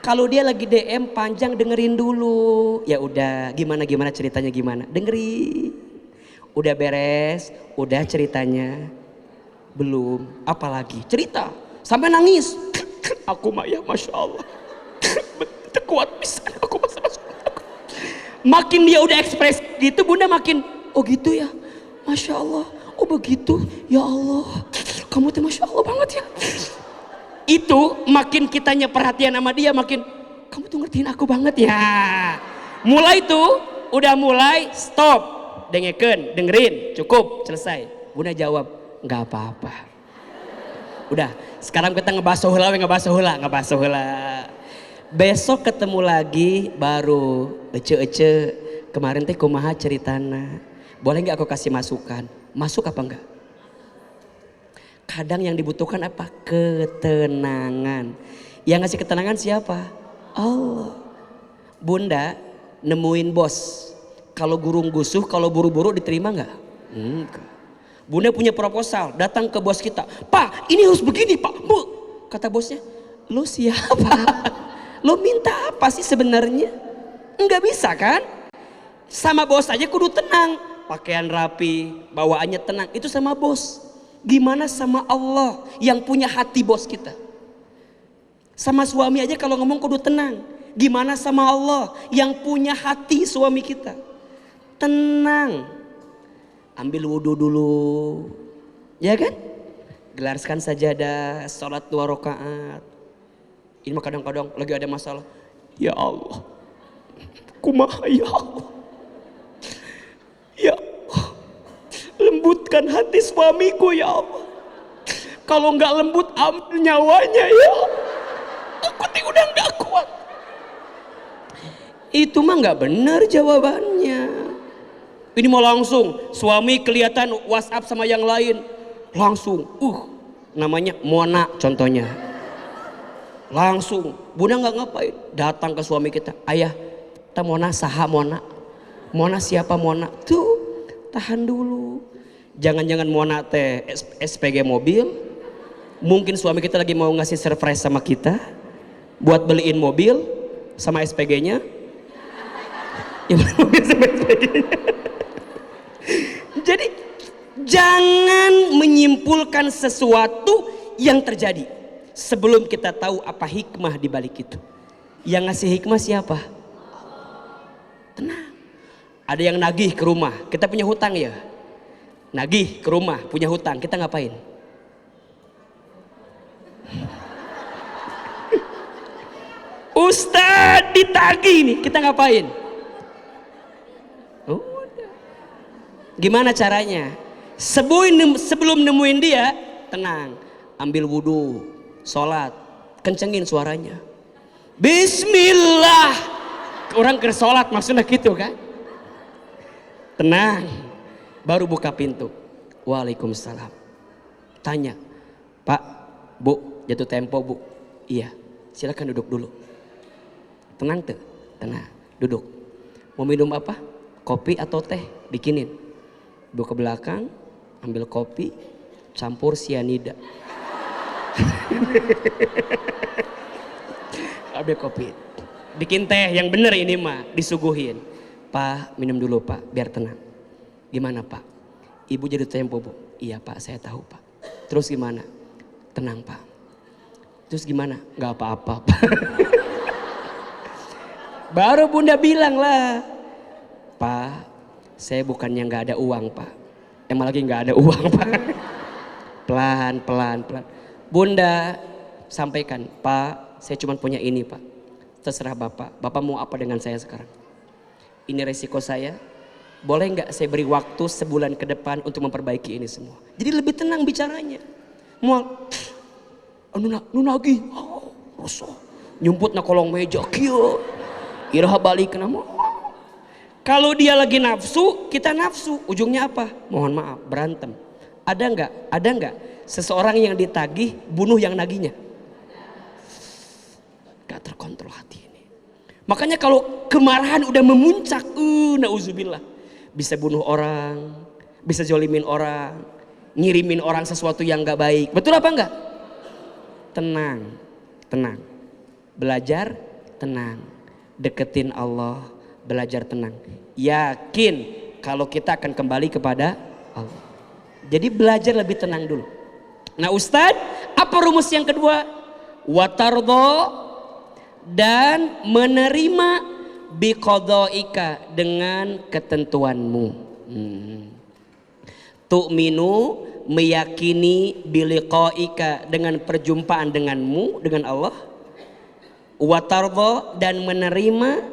Kalau dia lagi DM panjang dengerin dulu. Ya udah, gimana ceritanya gimana? Dengerin. Udah beres, udah ceritanya. Belum, apalagi cerita sampai nangis. Aku mah ya masya Allah. Kuat bisa aku masa masuk. Makin dia udah ekspres gitu, bunda makin oh gitu ya, masya Allah. Oh begitu, ya Allah, kamu tuh masya Allah banget ya. Itu makin kitanya perhatian sama dia, makin kamu tuh ngertiin aku banget ya. Mulai tuh, udah mulai stop, dengerin, cukup, selesai. Bunda jawab, nggak apa-apa. Udah, sekarang kita ngebahas hula. Besok ketemu lagi, baru ece kemarin teh kumaha ceritana. Boleh nggak aku kasih masukan? Masuk apa enggak? Kadang yang dibutuhkan apa? Ketenangan. Yang ngasih ketenangan siapa? Allah. Bunda nemuin bos. Kalau gurung gusuh, kalau buru-buru diterima enggak? Enggak. Bunda punya proposal, datang ke bos kita. Pak, ini harus begini Pak. Bu, kata bosnya, lo siapa? Lo minta apa sih sebenarnya? Enggak bisa kan? Sama bos aja kudu tenang. Pakaian rapi, bawaannya tenang, itu sama bos. Gimana sama Allah yang punya hati bos kita? Sama suami aja kalau ngomong kudu tenang. Gimana sama Allah yang punya hati suami kita? Tenang. Ambil wudhu dulu, ya kan? Gelarkan sajadah, sholat 2 rakaat. Ini mah kadang-kadang lagi ada masalah. Ya Allah, kumaha ya Allah. Ya Allah, lembutkan hati suamiku ya Allah. Kalau nggak lembut ambil nyawanya ya. Aku udah nggak kuat. Itu mah nggak benar jawabannya. Ini mau langsung suami kelihatan WhatsApp sama yang lain langsung. Namanya Mona contohnya. Langsung, bunda nggak ngapain, datang ke suami kita, ayah, kita Mona saha Mona, Mona siapa Mona? Tuh, tahan dulu. Jangan-jangan Mona teh SPG mobil, mungkin suami kita lagi mau ngasih surprise sama kita, buat beliin mobil sama SPG-nya. Ya mobil sama SPG-nya. Jadi jangan menyimpulkan sesuatu yang terjadi sebelum kita tahu apa hikmah di balik itu. Yang ngasih hikmah siapa? Tenang. Ada yang nagih ke rumah, kita punya hutang ya. Nagih ke rumah, punya hutang, kita ngapain? Ustadz ditagih nih, kita ngapain? Udah. Gimana caranya? Sebelum nemuin dia, tenang, ambil wudhu, sholat, kencengin suaranya. Bismillah. Orang ke sholat maksudnya gitu kan? Tenang, baru buka pintu. Waalaikumsalam. Tanya, Pak, Bu, jatuh tempo Bu. Iya, silakan duduk dulu. Tenang tuh, tenang, duduk. Mau minum apa? Kopi atau teh? Bikinin. Buka ke belakang, ambil kopi, campur sianida. Ambil kopi, bikin teh yang bener ini mah, disuguhin. Pak, minum dulu Pak, biar tenang. Gimana Pak? Ibu jadi tempo Bu. Iya Pak, saya tahu Pak. Terus gimana? Tenang Pak. Terus gimana? Gak apa-apa Pak. Baru bunda bilang lah, Pak, saya bukannya gak ada uang Pak. Emang lagi gak ada uang Pak. Pelan. Bunda sampaikan, Pak, saya cuma punya ini Pak. Terserah Bapak. Bapak mau apa dengan saya sekarang? Ini resiko saya. Boleh nggak saya beri waktu sebulan ke depan untuk memperbaiki ini semua? Jadi lebih tenang bicaranya. Mual, nunagi, rosok, nyumput na kolong meja, kio, iraha balik nama. Kalau dia lagi nafsu, kita nafsu. Ujungnya apa? Mohon maaf, berantem. Ada nggak seseorang yang ditagih bunuh yang nagihnya? Gak terkontrol hati ini. Makanya kalau kemarahan udah memuncak, nauzubillah, bisa bunuh orang, bisa jolimin orang, ngirimin orang sesuatu yang gak baik. Betul apa enggak? Tenang, belajar tenang, deketin Allah, belajar tenang, yakin kalau kita akan kembali kepada Allah. Jadi belajar lebih tenang dulu. Nah Ustadz, apa rumus yang kedua? Watardho, dan menerima biqadhaika, dengan ketentuanmu. Tu'minu, meyakini, biliqaika, dengan perjumpaan denganmu, dengan Allah. Watardha, dan menerima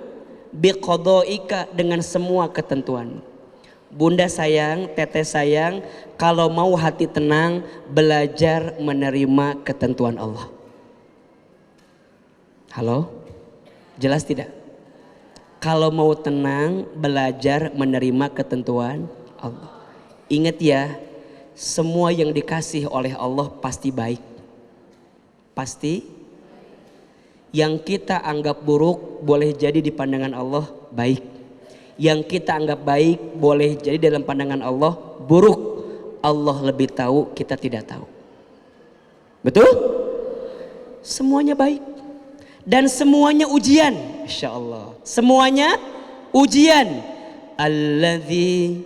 biqadhaika, dengan semua ketentuanmu. Bunda sayang, teteh sayang, kalau mau hati tenang, belajar menerima ketentuan Allah. Halo? Jelas tidak? Kalau mau tenang, belajar menerima ketentuan Allah. Ingat ya, semua yang dikasih oleh Allah pasti baik. Pasti. Yang kita anggap buruk boleh jadi di pandangan Allah baik. Yang kita anggap baik boleh jadi dalam pandangan Allah buruk. Allah lebih tahu, kita tidak tahu. Betul? Semuanya baik. Dan semuanya ujian, Insya Allah. Semuanya ujian. Alladzi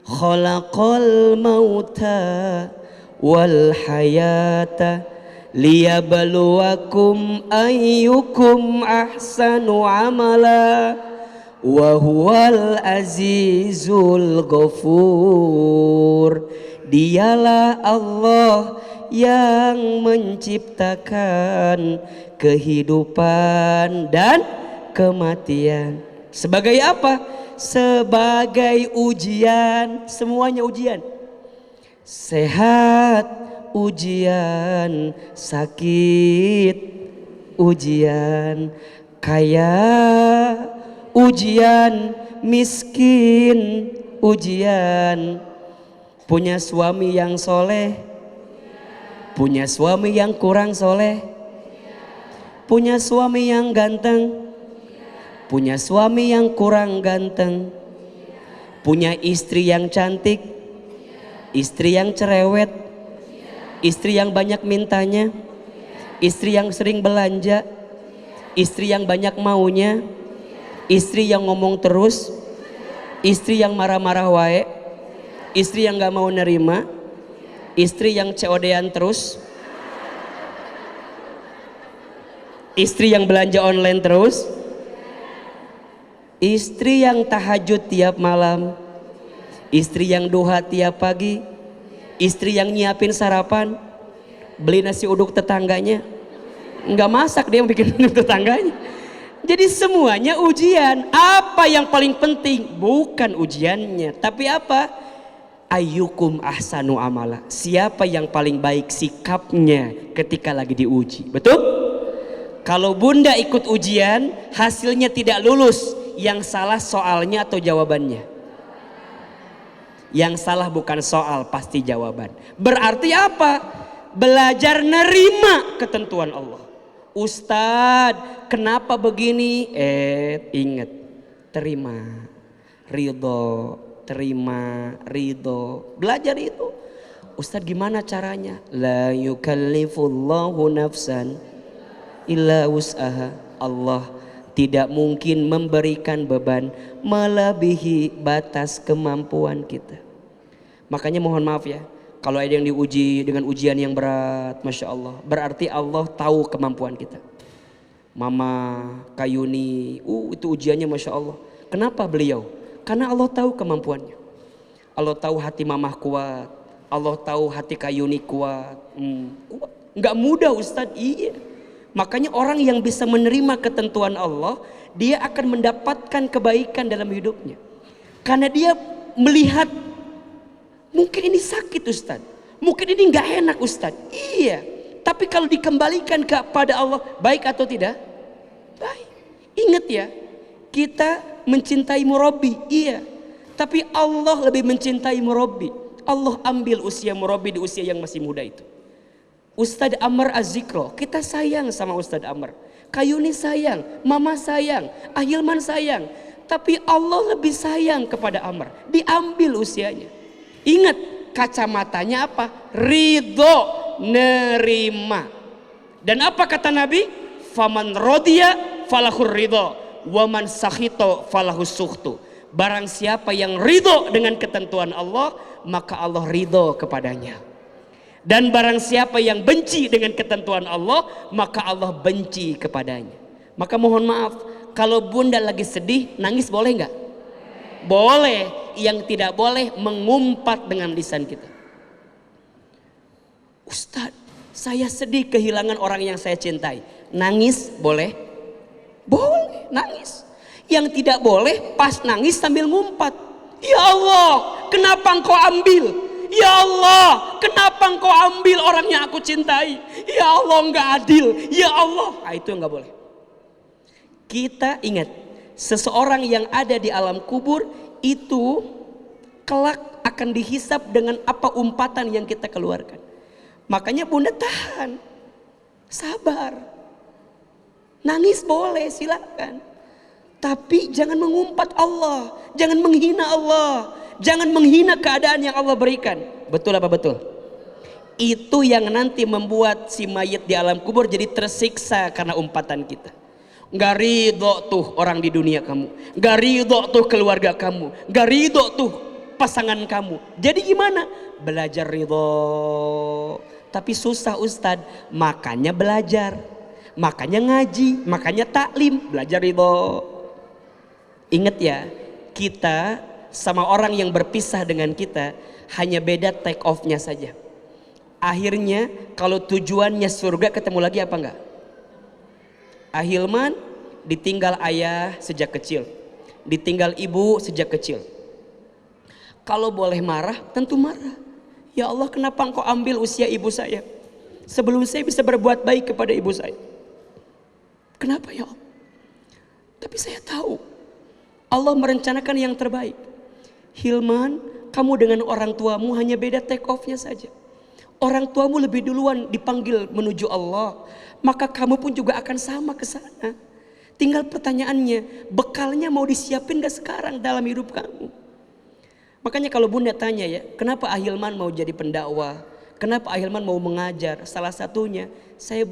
khalaqal mauta wal hayata liyabluwakum ayyukum ahsanu amala wa huwal azizul ghafur. Dialah Allah yang menciptakan kehidupan dan kematian. Sebagai apa? Sebagai ujian. Semuanya ujian. Sehat ujian, sakit ujian, kaya ujian, miskin ujian, punya suami yang soleh, punya suami yang kurang soleh, Punya suami yang ganteng, punya suami yang kurang ganteng, punya istri yang cantik, istri yang cerewet, istri yang banyak mintanya, istri yang sering belanja, istri yang banyak maunya, istri yang ngomong terus, istri yang marah-marah wae, istri yang gak mau nerima, istri yang COD-an terus, istri yang belanja online terus, istri yang tahajud tiap malam, istri yang duha tiap pagi, istri yang nyiapin sarapan, beli nasi uduk tetangganya, nggak masak dia bikin uduk tetangganya. Jadi semuanya ujian. Apa yang paling penting? Bukan ujiannya, tapi apa? Ayyukum ahsanu amala. Siapa yang paling baik sikapnya ketika lagi diuji. Betul? Kalau bunda ikut ujian, hasilnya tidak lulus, yang salah soalnya atau jawabannya? Yang salah bukan soal, pasti jawaban. Berarti apa? Belajar nerima ketentuan Allah. Ustadz, kenapa begini? Ingat, terima, ridho, terima, ridho. Belajar itu. Ustadz gimana caranya? La yukallifullahu nafsan illa wus'aha. Allah tidak mungkin memberikan beban melebihi batas kemampuan kita. Makanya mohon maaf ya, kalau ada yang diuji dengan ujian yang berat, Masya Allah, berarti Allah tahu kemampuan kita. Mama Kayuni, itu ujiannya Masya Allah. Kenapa beliau? Karena Allah tahu kemampuannya. Allah tahu hati mamah kuat, Allah tahu hati Kayuni kuat. Kuat. Nggak mudah Ustadz, iya. Makanya orang yang bisa menerima ketentuan Allah, dia akan mendapatkan kebaikan dalam hidupnya. Karena dia melihat, mungkin ini sakit Ustaz, mungkin ini gak enak Ustaz. Iya, tapi kalau dikembalikan kepada Allah, baik atau tidak? Baik. Ingat ya, kita mencintai murabbi, iya. Tapi Allah lebih mencintai murabbi. Allah ambil usia murabbi di usia yang masih muda itu. Ustadz Amr Az-Zikro, kita sayang sama Ustadz Amr. Kayuni sayang, Mama sayang, Ahilman sayang. Tapi Allah lebih sayang kepada Amr. Diambil usianya. Ingat, kacamatanya apa? Ridho, nerima. Dan apa kata Nabi? Faman rodiya falahur ridho, waman sakhito falahus sukhtu. Barang siapa yang ridho dengan ketentuan Allah, maka Allah ridho kepadanya. Dan barang siapa yang benci dengan ketentuan Allah, maka Allah benci kepadanya. Maka mohon maaf, kalau bunda lagi sedih, nangis boleh nggak? Boleh. Yang tidak boleh mengumpat dengan lisan kita. Ustadz, saya sedih kehilangan orang yang saya cintai. Nangis boleh? Boleh, nangis. Yang tidak boleh pas nangis sambil ngumpat. Ya Allah, kenapa engkau ambil? Ya Allah, kenapa engkau ambil orang yang aku cintai? Ya Allah, enggak adil. Ya Allah, itu enggak boleh. Kita ingat, seseorang yang ada di alam kubur itu kelak akan dihisap dengan apa umpatan yang kita keluarkan. Makanya bunda tahan, sabar. Nangis boleh, silakan. Tapi jangan mengumpat Allah, jangan menghina Allah. Jangan menghina keadaan yang Allah berikan. Betul apa betul? Itu yang nanti membuat si mayit di alam kubur jadi tersiksa karena umpatan kita. Gak ridho tuh orang di dunia kamu, gak ridho tuh keluarga kamu, gak ridho tuh pasangan kamu. Jadi gimana? Belajar ridho. Tapi susah Ustadz, makanya belajar, makanya ngaji, makanya taklim, belajar ridho. Ingat ya, kita sama orang yang berpisah dengan kita hanya beda take off-nya saja. Akhirnya kalau tujuannya surga, ketemu lagi apa enggak? Ahilman ditinggal ayah sejak kecil, ditinggal ibu sejak kecil. Kalau boleh marah, tentu marah. Ya Allah, kenapa engkau ambil usia ibu saya sebelum saya bisa berbuat baik kepada ibu saya? Kenapa ya Allah? Tapi saya tahu Allah merencanakan yang terbaik. Hilman, kamu dengan orang tuamu hanya beda take off-nya saja. Orang tuamu lebih duluan dipanggil menuju Allah, maka kamu pun juga akan sama ke sana. Tinggal pertanyaannya, bekalnya mau disiapin gak sekarang dalam hidup kamu? Makanya kalau bunda tanya ya, kenapa Ahilman mau jadi pendakwah? Kenapa Ahilman mau mengajar? Salah satunya, saya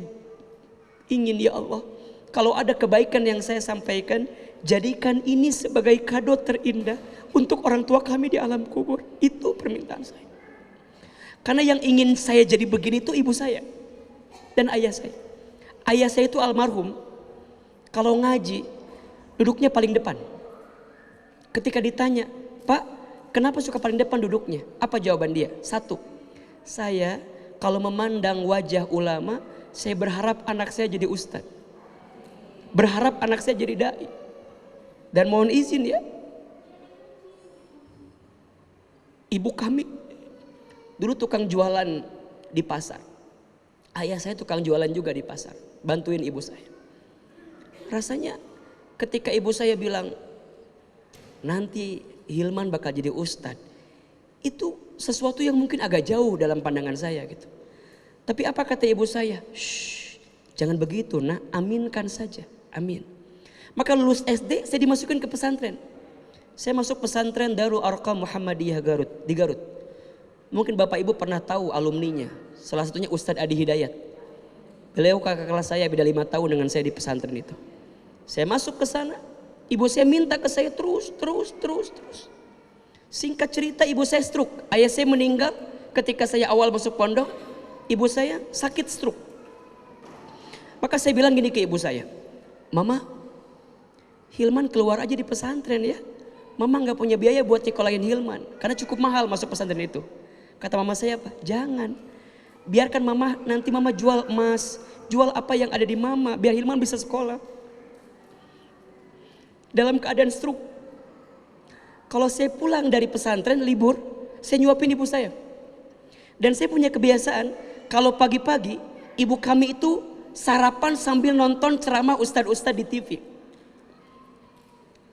ingin ya Allah, kalau ada kebaikan yang saya sampaikan, jadikan ini sebagai kado terindah untuk orang tua kami di alam kubur. Itu permintaan saya. Karena yang ingin saya jadi begini itu ibu saya dan ayah saya. Ayah saya itu almarhum, kalau ngaji duduknya paling depan. Ketika ditanya, Pak, kenapa suka paling depan duduknya? Apa jawaban dia? Satu, saya kalau memandang wajah ulama, saya berharap anak saya jadi ustadz, berharap anak saya jadi dai. Dan mohon izin ya, ibu kami dulu tukang jualan di pasar. Ayah saya tukang jualan juga di pasar, bantuin ibu saya. Rasanya ketika ibu saya bilang nanti Hilman bakal jadi ustadz, itu sesuatu yang mungkin agak jauh dalam pandangan saya gitu. Tapi apa kata ibu saya? Shh, jangan begitu nak, aminkan saja, amin. Maka lulus SD saya dimasukin ke pesantren. Saya masuk pesantren Darul Arqam Muhammadiyah Garut, di Garut. Mungkin Bapak Ibu pernah tahu alumninya. Salah satunya Ustadz Adi Hidayat. Beliau kakak kelas saya, beda 5 tahun dengan saya di pesantren itu. Saya masuk ke sana, ibu saya minta ke saya terus. Singkat cerita, ibu saya stroke. Ayah saya meninggal ketika saya awal masuk pondok. Ibu saya sakit stroke. Maka saya bilang gini ke ibu saya, Mama, Hilman keluar aja di pesantren ya. Mama nggak punya biaya buat nyekolahin Hilman karena cukup mahal masuk pesantren itu. Kata mama saya apa? Jangan. Biarkan mama, nanti mama jual emas, jual apa yang ada di mama biar Hilman bisa sekolah. Dalam keadaan stroke. Kalau saya pulang dari pesantren libur, saya nyuapin ibu saya. Dan saya punya kebiasaan, kalau pagi-pagi ibu kami itu sarapan sambil nonton ceramah ustadz-ustadz di TV.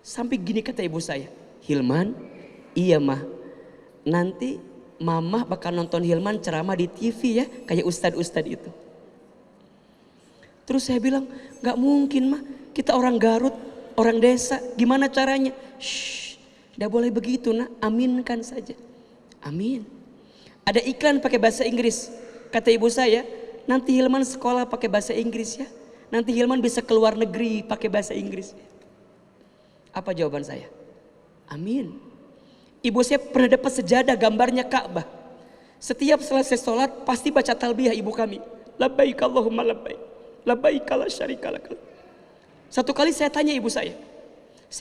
Sampai gini kata ibu saya, Hilman, iya mah, nanti mama bakal nonton Hilman ceramah di TV ya, kayak ustadz-ustadz itu. Terus saya bilang, gak mungkin mah, kita orang Garut, orang desa, gimana caranya? Shh, gak boleh begitu nak, aminkan saja. Amin. Ada iklan pakai bahasa Inggris, kata ibu saya, nanti Hilman sekolah pakai bahasa Inggris ya, nanti Hilman bisa keluar negeri pakai bahasa Inggris. Apa jawaban saya? Amin. Ibu saya pernah dapat sejadah gambarnya Ka'bah. Setiap selesai sholat pasti baca talbiyah ibu kami. Labbaik Allahumma labbaik. Labbaik la syarika lak. Satu kali saya tanya ibu saya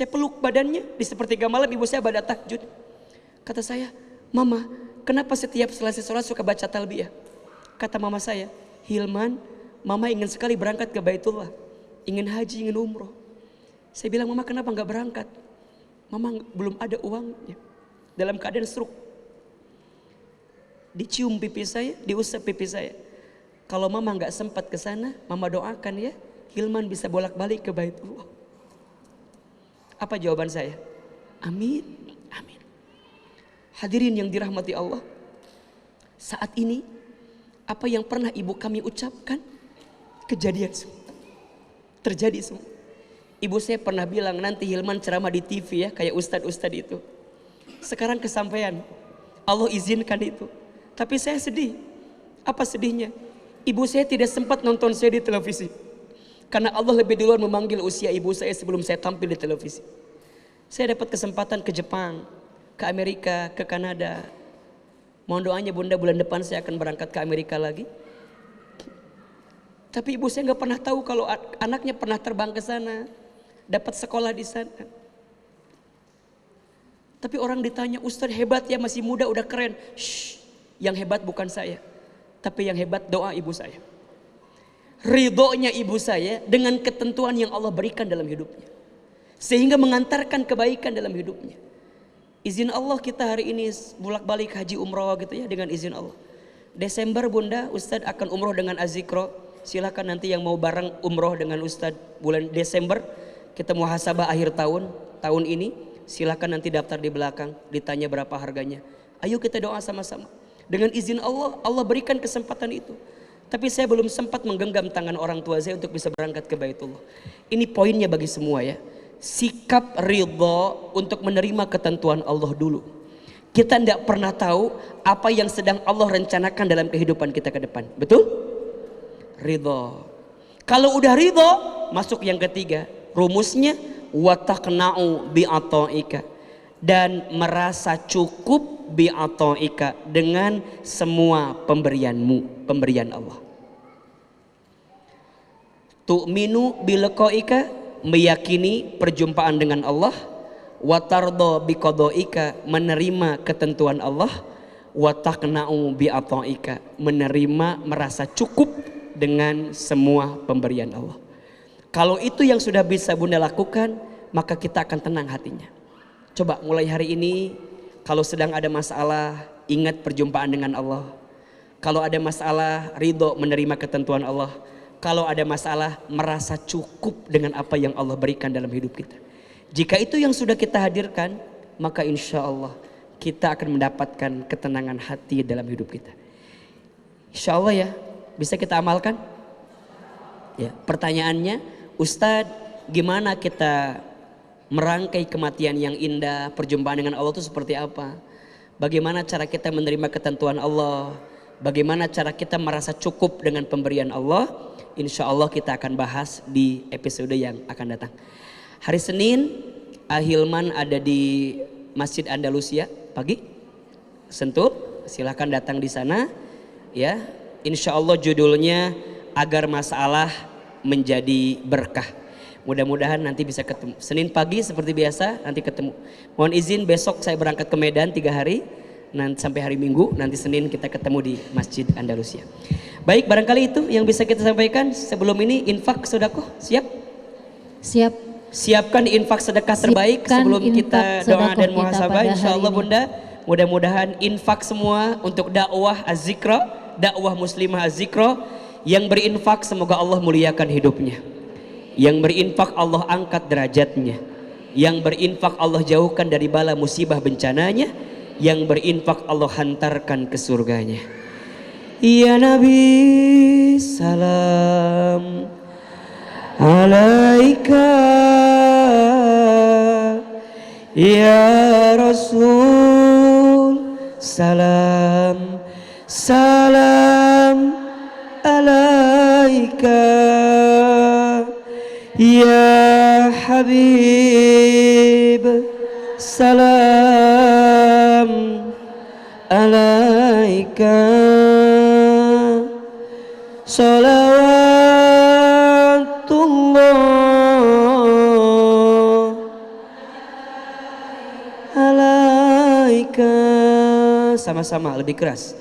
peluk badannya di sepertiga malam, ibu saya pada tahajud. Kata saya, Mama, kenapa setiap selesai sholat suka baca talbiyah? Kata mama saya, Hilman, mama ingin sekali berangkat ke Baitullah, ingin haji, ingin umroh. Saya bilang, Mama kenapa nggak berangkat? Mama belum ada uangnya. Dalam keadaan stroke. Dicium pipi saya, diusap pipi saya. Kalau mama nggak sempat ke sana, mama doakan ya, Hilman bisa bolak-balik ke Baitullah. Apa jawaban saya? Amin, amin. Hadirin yang dirahmati Allah, saat ini apa yang pernah ibu kami ucapkan kejadian semua. Terjadi semua. Ibu saya pernah bilang nanti Hilman ceramah di TV ya, kayak ustadz-ustadz itu. Sekarang kesampaian, Allah izinkan itu. Tapi saya sedih. Apa sedihnya? Ibu saya tidak sempat nonton saya di televisi. Karena Allah lebih duluan memanggil usia ibu saya sebelum saya tampil di televisi. Saya dapat kesempatan ke Jepang, ke Amerika, ke Kanada. Mohon doanya bunda, bulan depan saya akan berangkat ke Amerika lagi. Tapi ibu saya nggak pernah tahu kalau anaknya pernah terbang ke sana, dapat sekolah di sana. Tapi orang ditanya, Ustadz hebat ya, masih muda udah keren. Shh, yang hebat bukan saya, tapi yang hebat doa ibu saya. Ridhonya ibu saya dengan ketentuan yang Allah berikan dalam hidupnya, sehingga mengantarkan kebaikan dalam hidupnya. Izin Allah kita hari ini bolak-balik haji umroh gitu ya, dengan izin Allah. Desember bunda, Ustadz akan umroh dengan Azikro. Silakan nanti yang mau bareng umroh dengan Ustadz bulan Desember. Kita muhasabah akhir tahun ini. Silakan nanti daftar di belakang, ditanya berapa harganya. Ayo kita doa sama-sama. Dengan izin Allah, Allah berikan kesempatan itu. Tapi saya belum sempat menggenggam tangan orang tua saya untuk bisa berangkat ke Baitullah. Ini poinnya bagi semua ya. Sikap ridha untuk menerima ketentuan Allah dulu. Kita tidak pernah tahu apa yang sedang Allah rencanakan dalam kehidupan kita ke depan. Betul? Ridha. Kalau udah ridha, masuk yang ketiga. Rumusnya wataqna'u bi'ata'ika, dan merasa cukup bi'ata'ika dengan semua pemberianmu, pemberian Allah. Tu'minu biliqa'ika, meyakini perjumpaan dengan Allah. Watardo biqada'ika, menerima ketentuan Allah. Wataqna'u bi'ata'ika, menerima, merasa cukup dengan semua pemberian Allah. Kalau itu yang sudah bisa Bunda lakukan, maka kita akan tenang hatinya. Coba mulai hari ini, kalau sedang ada masalah, ingat perjumpaan dengan Allah. Kalau ada masalah, ridho menerima ketentuan Allah. Kalau ada masalah, merasa cukup dengan apa yang Allah berikan dalam hidup kita. Jika itu yang sudah kita hadirkan, maka insya Allah kita akan mendapatkan ketenangan hati dalam hidup kita. Insya Allah ya, bisa kita amalkan? Ya, pertanyaannya, Ustadz, gimana kita merangkai kematian yang indah, perjumpaan dengan Allah itu seperti apa? Bagaimana cara kita menerima ketentuan Allah? Bagaimana cara kita merasa cukup dengan pemberian Allah? Insya Allah kita akan bahas di episode yang akan datang. Hari Senin, Ahilman ada di Masjid Andalusia pagi. Sentul, silahkan datang di sana. Ya, insya Allah judulnya agar masalah menjadi berkah. Mudah-mudahan nanti bisa ketemu. Senin pagi seperti biasa nanti ketemu. Mohon izin besok saya berangkat ke Medan 3 hari. Nanti sampai hari Minggu, nanti Senin kita ketemu di Masjid Andalusia. Baik, barangkali itu yang bisa kita sampaikan. Sebelum ini infak sedekah siap? Siap. Siapkan infak sedekah terbaik sebelum kita doa dan muhasabah insyaallah Bunda. Mudah-mudahan infak semua untuk dakwah Az-Zikra, dakwah muslimah Az-Zikra. Yang berinfak semoga Allah muliakan hidupnya. Yang berinfak Allah angkat derajatnya. Yang berinfak Allah jauhkan dari bala musibah bencananya. Yang berinfak Allah hantarkan ke surganya. Ya Nabi salam alaika, ya Rasul salam salam alaika, ya Habib salam alaika, salawatullah alaika. Sama-sama lebih keras.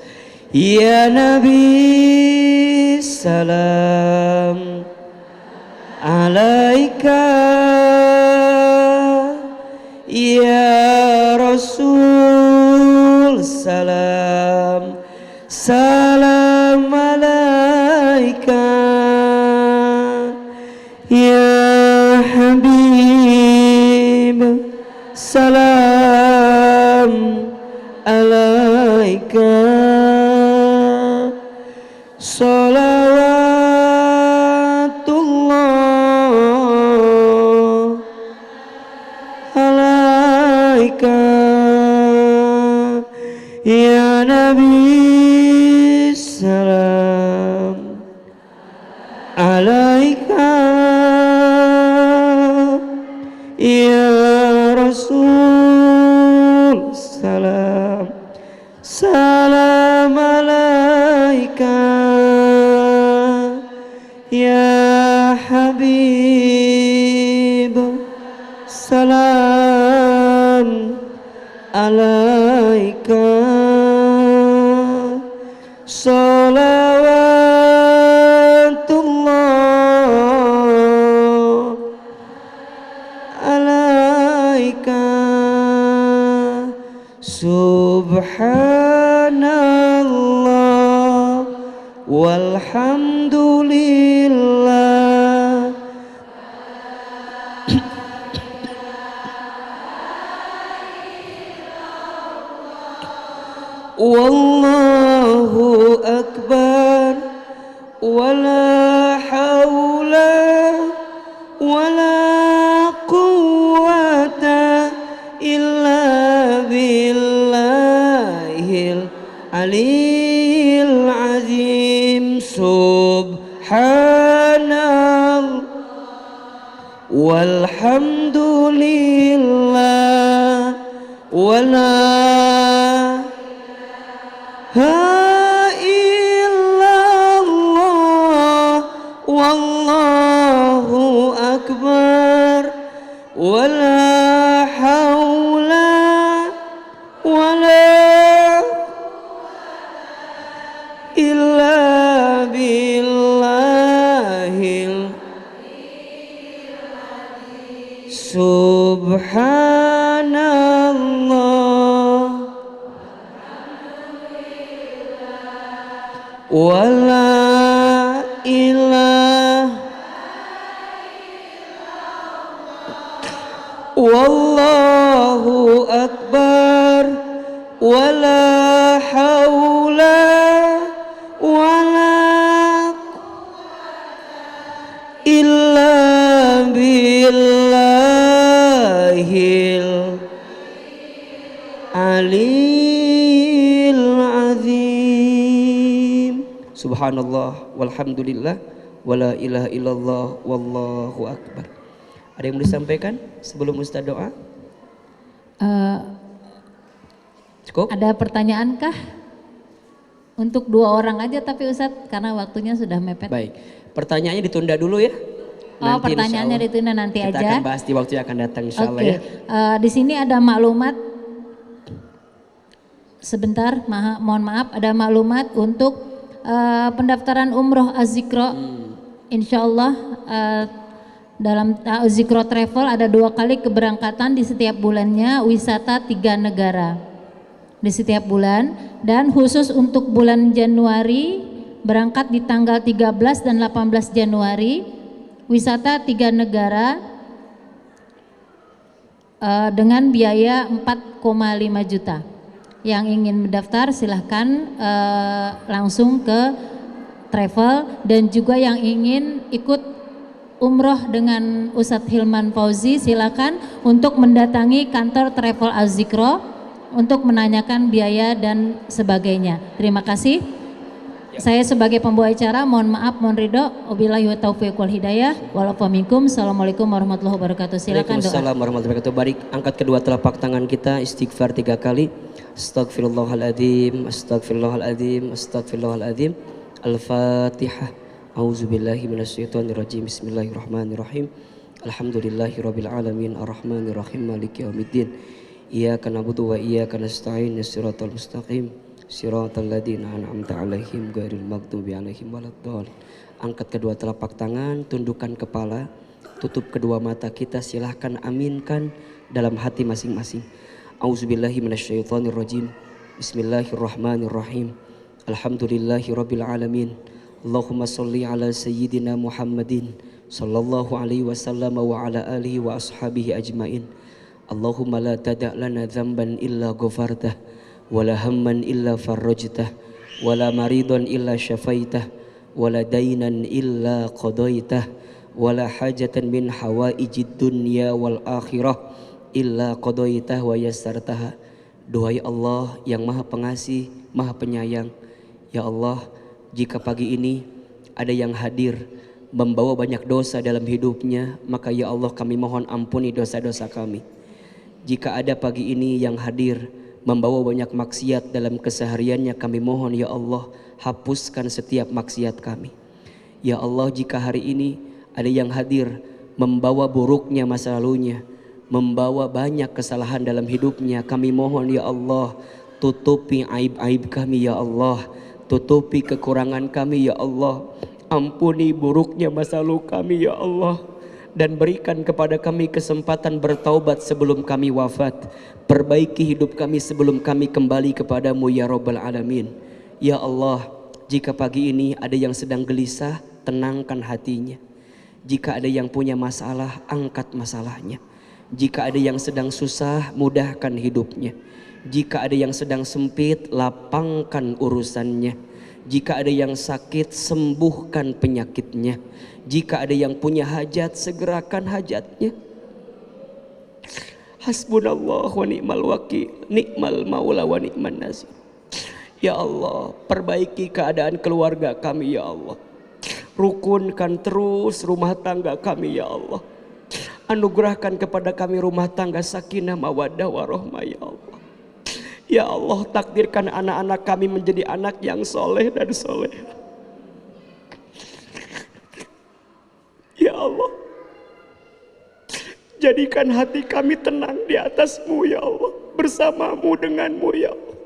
Ya Nabi salam alaika, ya Rasul salam salam alaika, ya Habib salam alaika, salawatullah alaika, ya Nabi salam alaika, ya Rasul salam salam alaika, ya Habib salam alaika, salawatullah alaika. Subhanallah walhamdulillah wallahu akbar, wala haula wala quwwata illa billahil aliyil azim. Subhanallah walhamdulillah wala illallah wallahu akbar, wala haula wala illa billahil subhanallah wala ilah wallahu akbar, wala haula wala illa billahil aliyil azim. Subhanallah walhamdulillah wala ilaha illallah wallahu akbar. Ada yang mau disampaikan sebelum Ustaz doa? Cukup? Ada pertanyaan kah? Untuk 2 orang aja tapi Ustadz karena waktunya sudah mepet. Baik, pertanyaannya ditunda dulu ya. Oh, pertanyaannya ditunda nanti kita aja. Kita akan bahas di waktu yang akan datang insya Allah ya. Di sini ada maklumat. Sebentar, mohon maaf, ada maklumat untuk pendaftaran umroh Az-Zikro. Insya Allah dalam Az-Zikro Travel ada 2 kali keberangkatan di setiap bulannya, wisata 3 negara di setiap bulan, dan khusus untuk bulan Januari berangkat di tanggal 13 dan 18 Januari, wisata 3 negara dengan biaya 4,5 juta. Yang ingin mendaftar silahkan langsung ke travel, dan juga yang ingin ikut umroh dengan Ustadz Hilman Fauzi silakan untuk mendatangi kantor Travel Az-Zikro untuk menanyakan biaya dan sebagainya. Terima kasih. Saya sebagai pembawa acara mohon maaf, mohon ridho. Wabillahi wa taufiq wal hidayah. Walaupun Assalamualaikum warahmatullahi wabarakatuh. Silakan doa. Waalaikumsalam warahmatullahi wabarakatuh. Baik, angkat kedua telapak tangan kita, istighfar 3 kali. Astagfirullahaladzim, astagfirullahaladzim, astagfirullahaladzim. Al-Fatihah. A'udzubillahi minasyaitonirrajim. Bismillahirrahmanirrahim. Alhamdulillahirabbil alamin, arrahmanirrahim, maliki yaumiddin. Iyyaka na'budu wa iyyaka nasta'in, shiratal mustaqim, shiratal ladzina an'amta 'alaihim ghairil maghdubi 'alaihim waladdallin. Angkat kedua telapak tangan, tundukkan kepala, tutup kedua mata kita, silahkan aminkan dalam hati masing-masing. A'udzubillahi minasyaitonirrajim. Bismillahirrahmanirrahim. Alhamdulillahirabbil alamin. Allahumma shalli ala sayyidina Muhammadin sallallahu alaihi wasallam wa ala alihi wa ashabihi ajmain. Allahumma la tada' lana dzamban illa ghafartah, wala hamman illa farrajtah, wala maridan illa syafaitah, wala dainan illa qadaitah, wala hajatan min hawaijid dunya wal akhirah illa qadaitah wa yassartaha. Doa Allah yang Maha Pengasih, Maha Penyayang. Ya Allah, jika pagi ini ada yang hadir membawa banyak dosa dalam hidupnya, maka ya Allah kami mohon ampuni dosa-dosa kami. Jika ada pagi ini yang hadir membawa banyak maksiat dalam kesehariannya, kami mohon ya Allah hapuskan setiap maksiat kami. Ya Allah, jika hari ini ada yang hadir membawa buruknya masa lalunya, membawa banyak kesalahan dalam hidupnya, kami mohon ya Allah tutupi aib-aib kami ya Allah, tutupi kekurangan kami ya Allah, ampuni buruknya masa lalu kami ya Allah, dan berikan kepada kami kesempatan bertaubat sebelum kami wafat. Perbaiki hidup kami sebelum kami kembali kepadamu ya Rabbal Alamin. Ya Allah, jika pagi ini ada yang sedang gelisah, tenangkan hatinya. Jika ada yang punya masalah, angkat masalahnya. Jika ada yang sedang susah, mudahkan hidupnya. Jika ada yang sedang sempit, lapangkan urusannya. Jika ada yang sakit, sembuhkan penyakitnya. Jika ada yang punya hajat, segerakan hajatnya. Hasbunallah wa ni'mal wakil, ni'mal maula wa ni'man nasir. Ya Allah, perbaiki keadaan keluarga kami ya Allah. Rukunkan terus rumah tangga kami ya Allah. Anugerahkan kepada kami rumah tangga sakinah mawaddah warahmah ya Allah. Ya Allah, takdirkan anak-anak kami menjadi anak yang soleh dan soleh. Ya Allah, jadikan hati kami tenang di atas-Mu ya Allah, bersamamu denganmu ya Allah.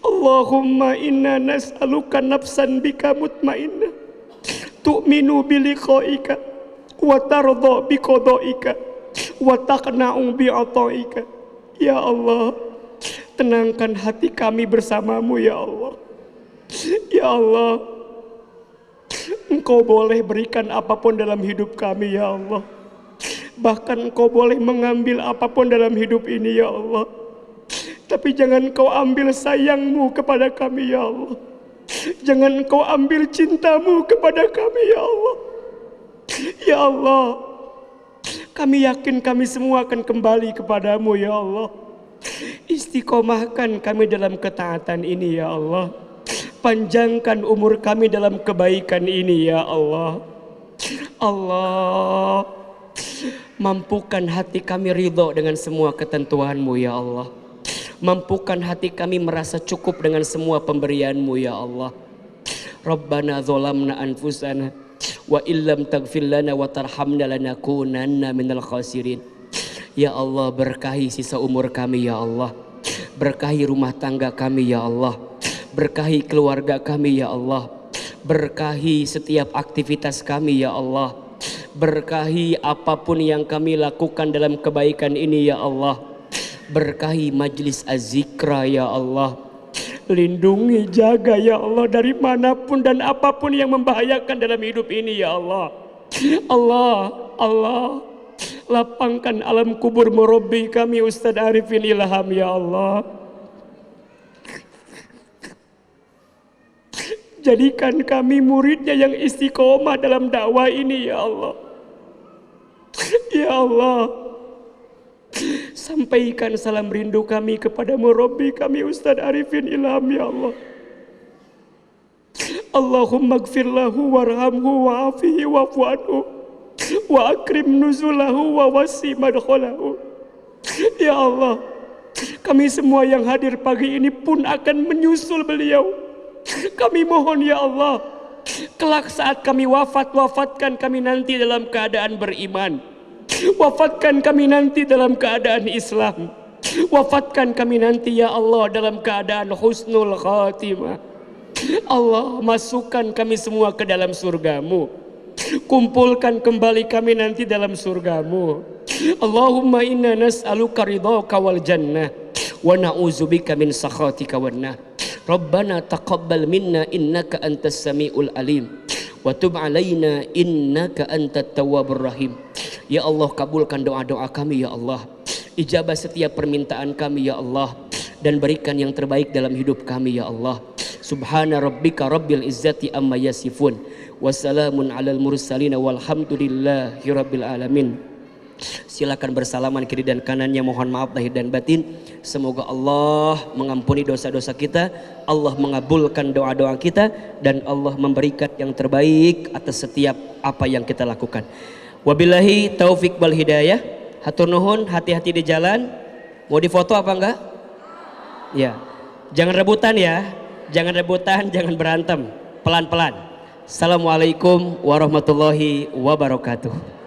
Allahumma inna nas'aluka nafsan bika mutmainnah tu'minu biliqa'ika wa tardha biqada'ika wa taqna'u bi'ata'ika. Ya Allah, tenangkan hati kami bersamamu ya Allah. Ya Allah, Engkau boleh berikan apapun dalam hidup kami ya Allah. Bahkan Engkau boleh mengambil apapun dalam hidup ini ya Allah. Tapi jangan Engkau ambil sayang-Mu kepada kami ya Allah. Jangan Engkau ambil cinta-Mu kepada kami ya Allah. Ya Allah, kami yakin kami semua akan kembali kepadamu ya Allah. Istiqomahkan kami dalam ketaatan ini ya Allah. Panjangkan umur kami dalam kebaikan ini ya Allah. Allah, mampukan hati kami ridho dengan semua ketentuan-Mu ya Allah. Mampukan hati kami merasa cukup dengan semua pemberian-Mu ya Allah. Rabbana zolamna anfusana wa illam taghfir lana wa tarhamna lanakunanna minal khasirin. Ya Allah, berkahi sisa umur kami ya Allah. Berkahi rumah tangga kami ya Allah. Berkahi keluarga kami ya Allah. Berkahi setiap aktivitas kami ya Allah. Berkahi apapun yang kami lakukan dalam kebaikan ini ya Allah. Berkahi majlis az-zikra ya Allah. Lindungi, jaga ya Allah dari manapun dan apapun yang membahayakan dalam hidup ini ya Allah. Allah, lapangkan alam kubur murabbi kami Ustadz Arifin Ilham ya Allah. Jadikan kami muridnya yang istiqomah dalam dakwah ini ya Allah. Ya Allah, sampaikan salam rindu kami kepada murabbi kami Ustadz Arifin Ilham ya Allah. Allahumma gfir lahu warhamhu wa'afihi wa'fu anhu wa akrim nuzulahu wa wasi madkhalahu. Ya Allah, kami semua yang hadir pagi ini pun akan menyusul beliau. Kami mohon ya Allah, kelak saat kami wafatkan kami nanti dalam keadaan beriman. Wafatkan kami nanti dalam keadaan Islam. Wafatkan kami nanti ya Allah dalam keadaan husnul khatimah. Allah, masukkan kami semua ke dalam surga-Mu. Kumpulkan kembali kami nanti dalam surga-Mu. Allahumma inna nas'aluka ridhaka wal jannah wa na'udzubika min sakhatika wan nar. Rabbana taqabbal minna innaka antas samiul alim wa tub alaina innaka antat tawwabur rahim. Ya Allah, kabulkan doa-doa kami ya Allah. Ijabah setiap permintaan kami ya Allah, dan berikan yang terbaik dalam hidup kami ya Allah. Subhana rabbika rabbil izzati amma yasifun wa salamun alal mursalin walhamdulillahi rabbil alamin. Silakan bersalaman kiri dan kanannya, mohon maaf lahir dan batin. Semoga Allah mengampuni dosa-dosa kita, Allah mengabulkan doa-doa kita, dan Allah memberikan yang terbaik atas setiap apa yang kita lakukan. Wabillahi taufik wal hidayah. Hatur nuhun, hati-hati di jalan. Mau difoto apa enggak? Ya, jangan rebutan ya. Jangan rebutan, jangan berantem. Pelan-pelan. Assalamualaikum warahmatullahi wabarakatuh.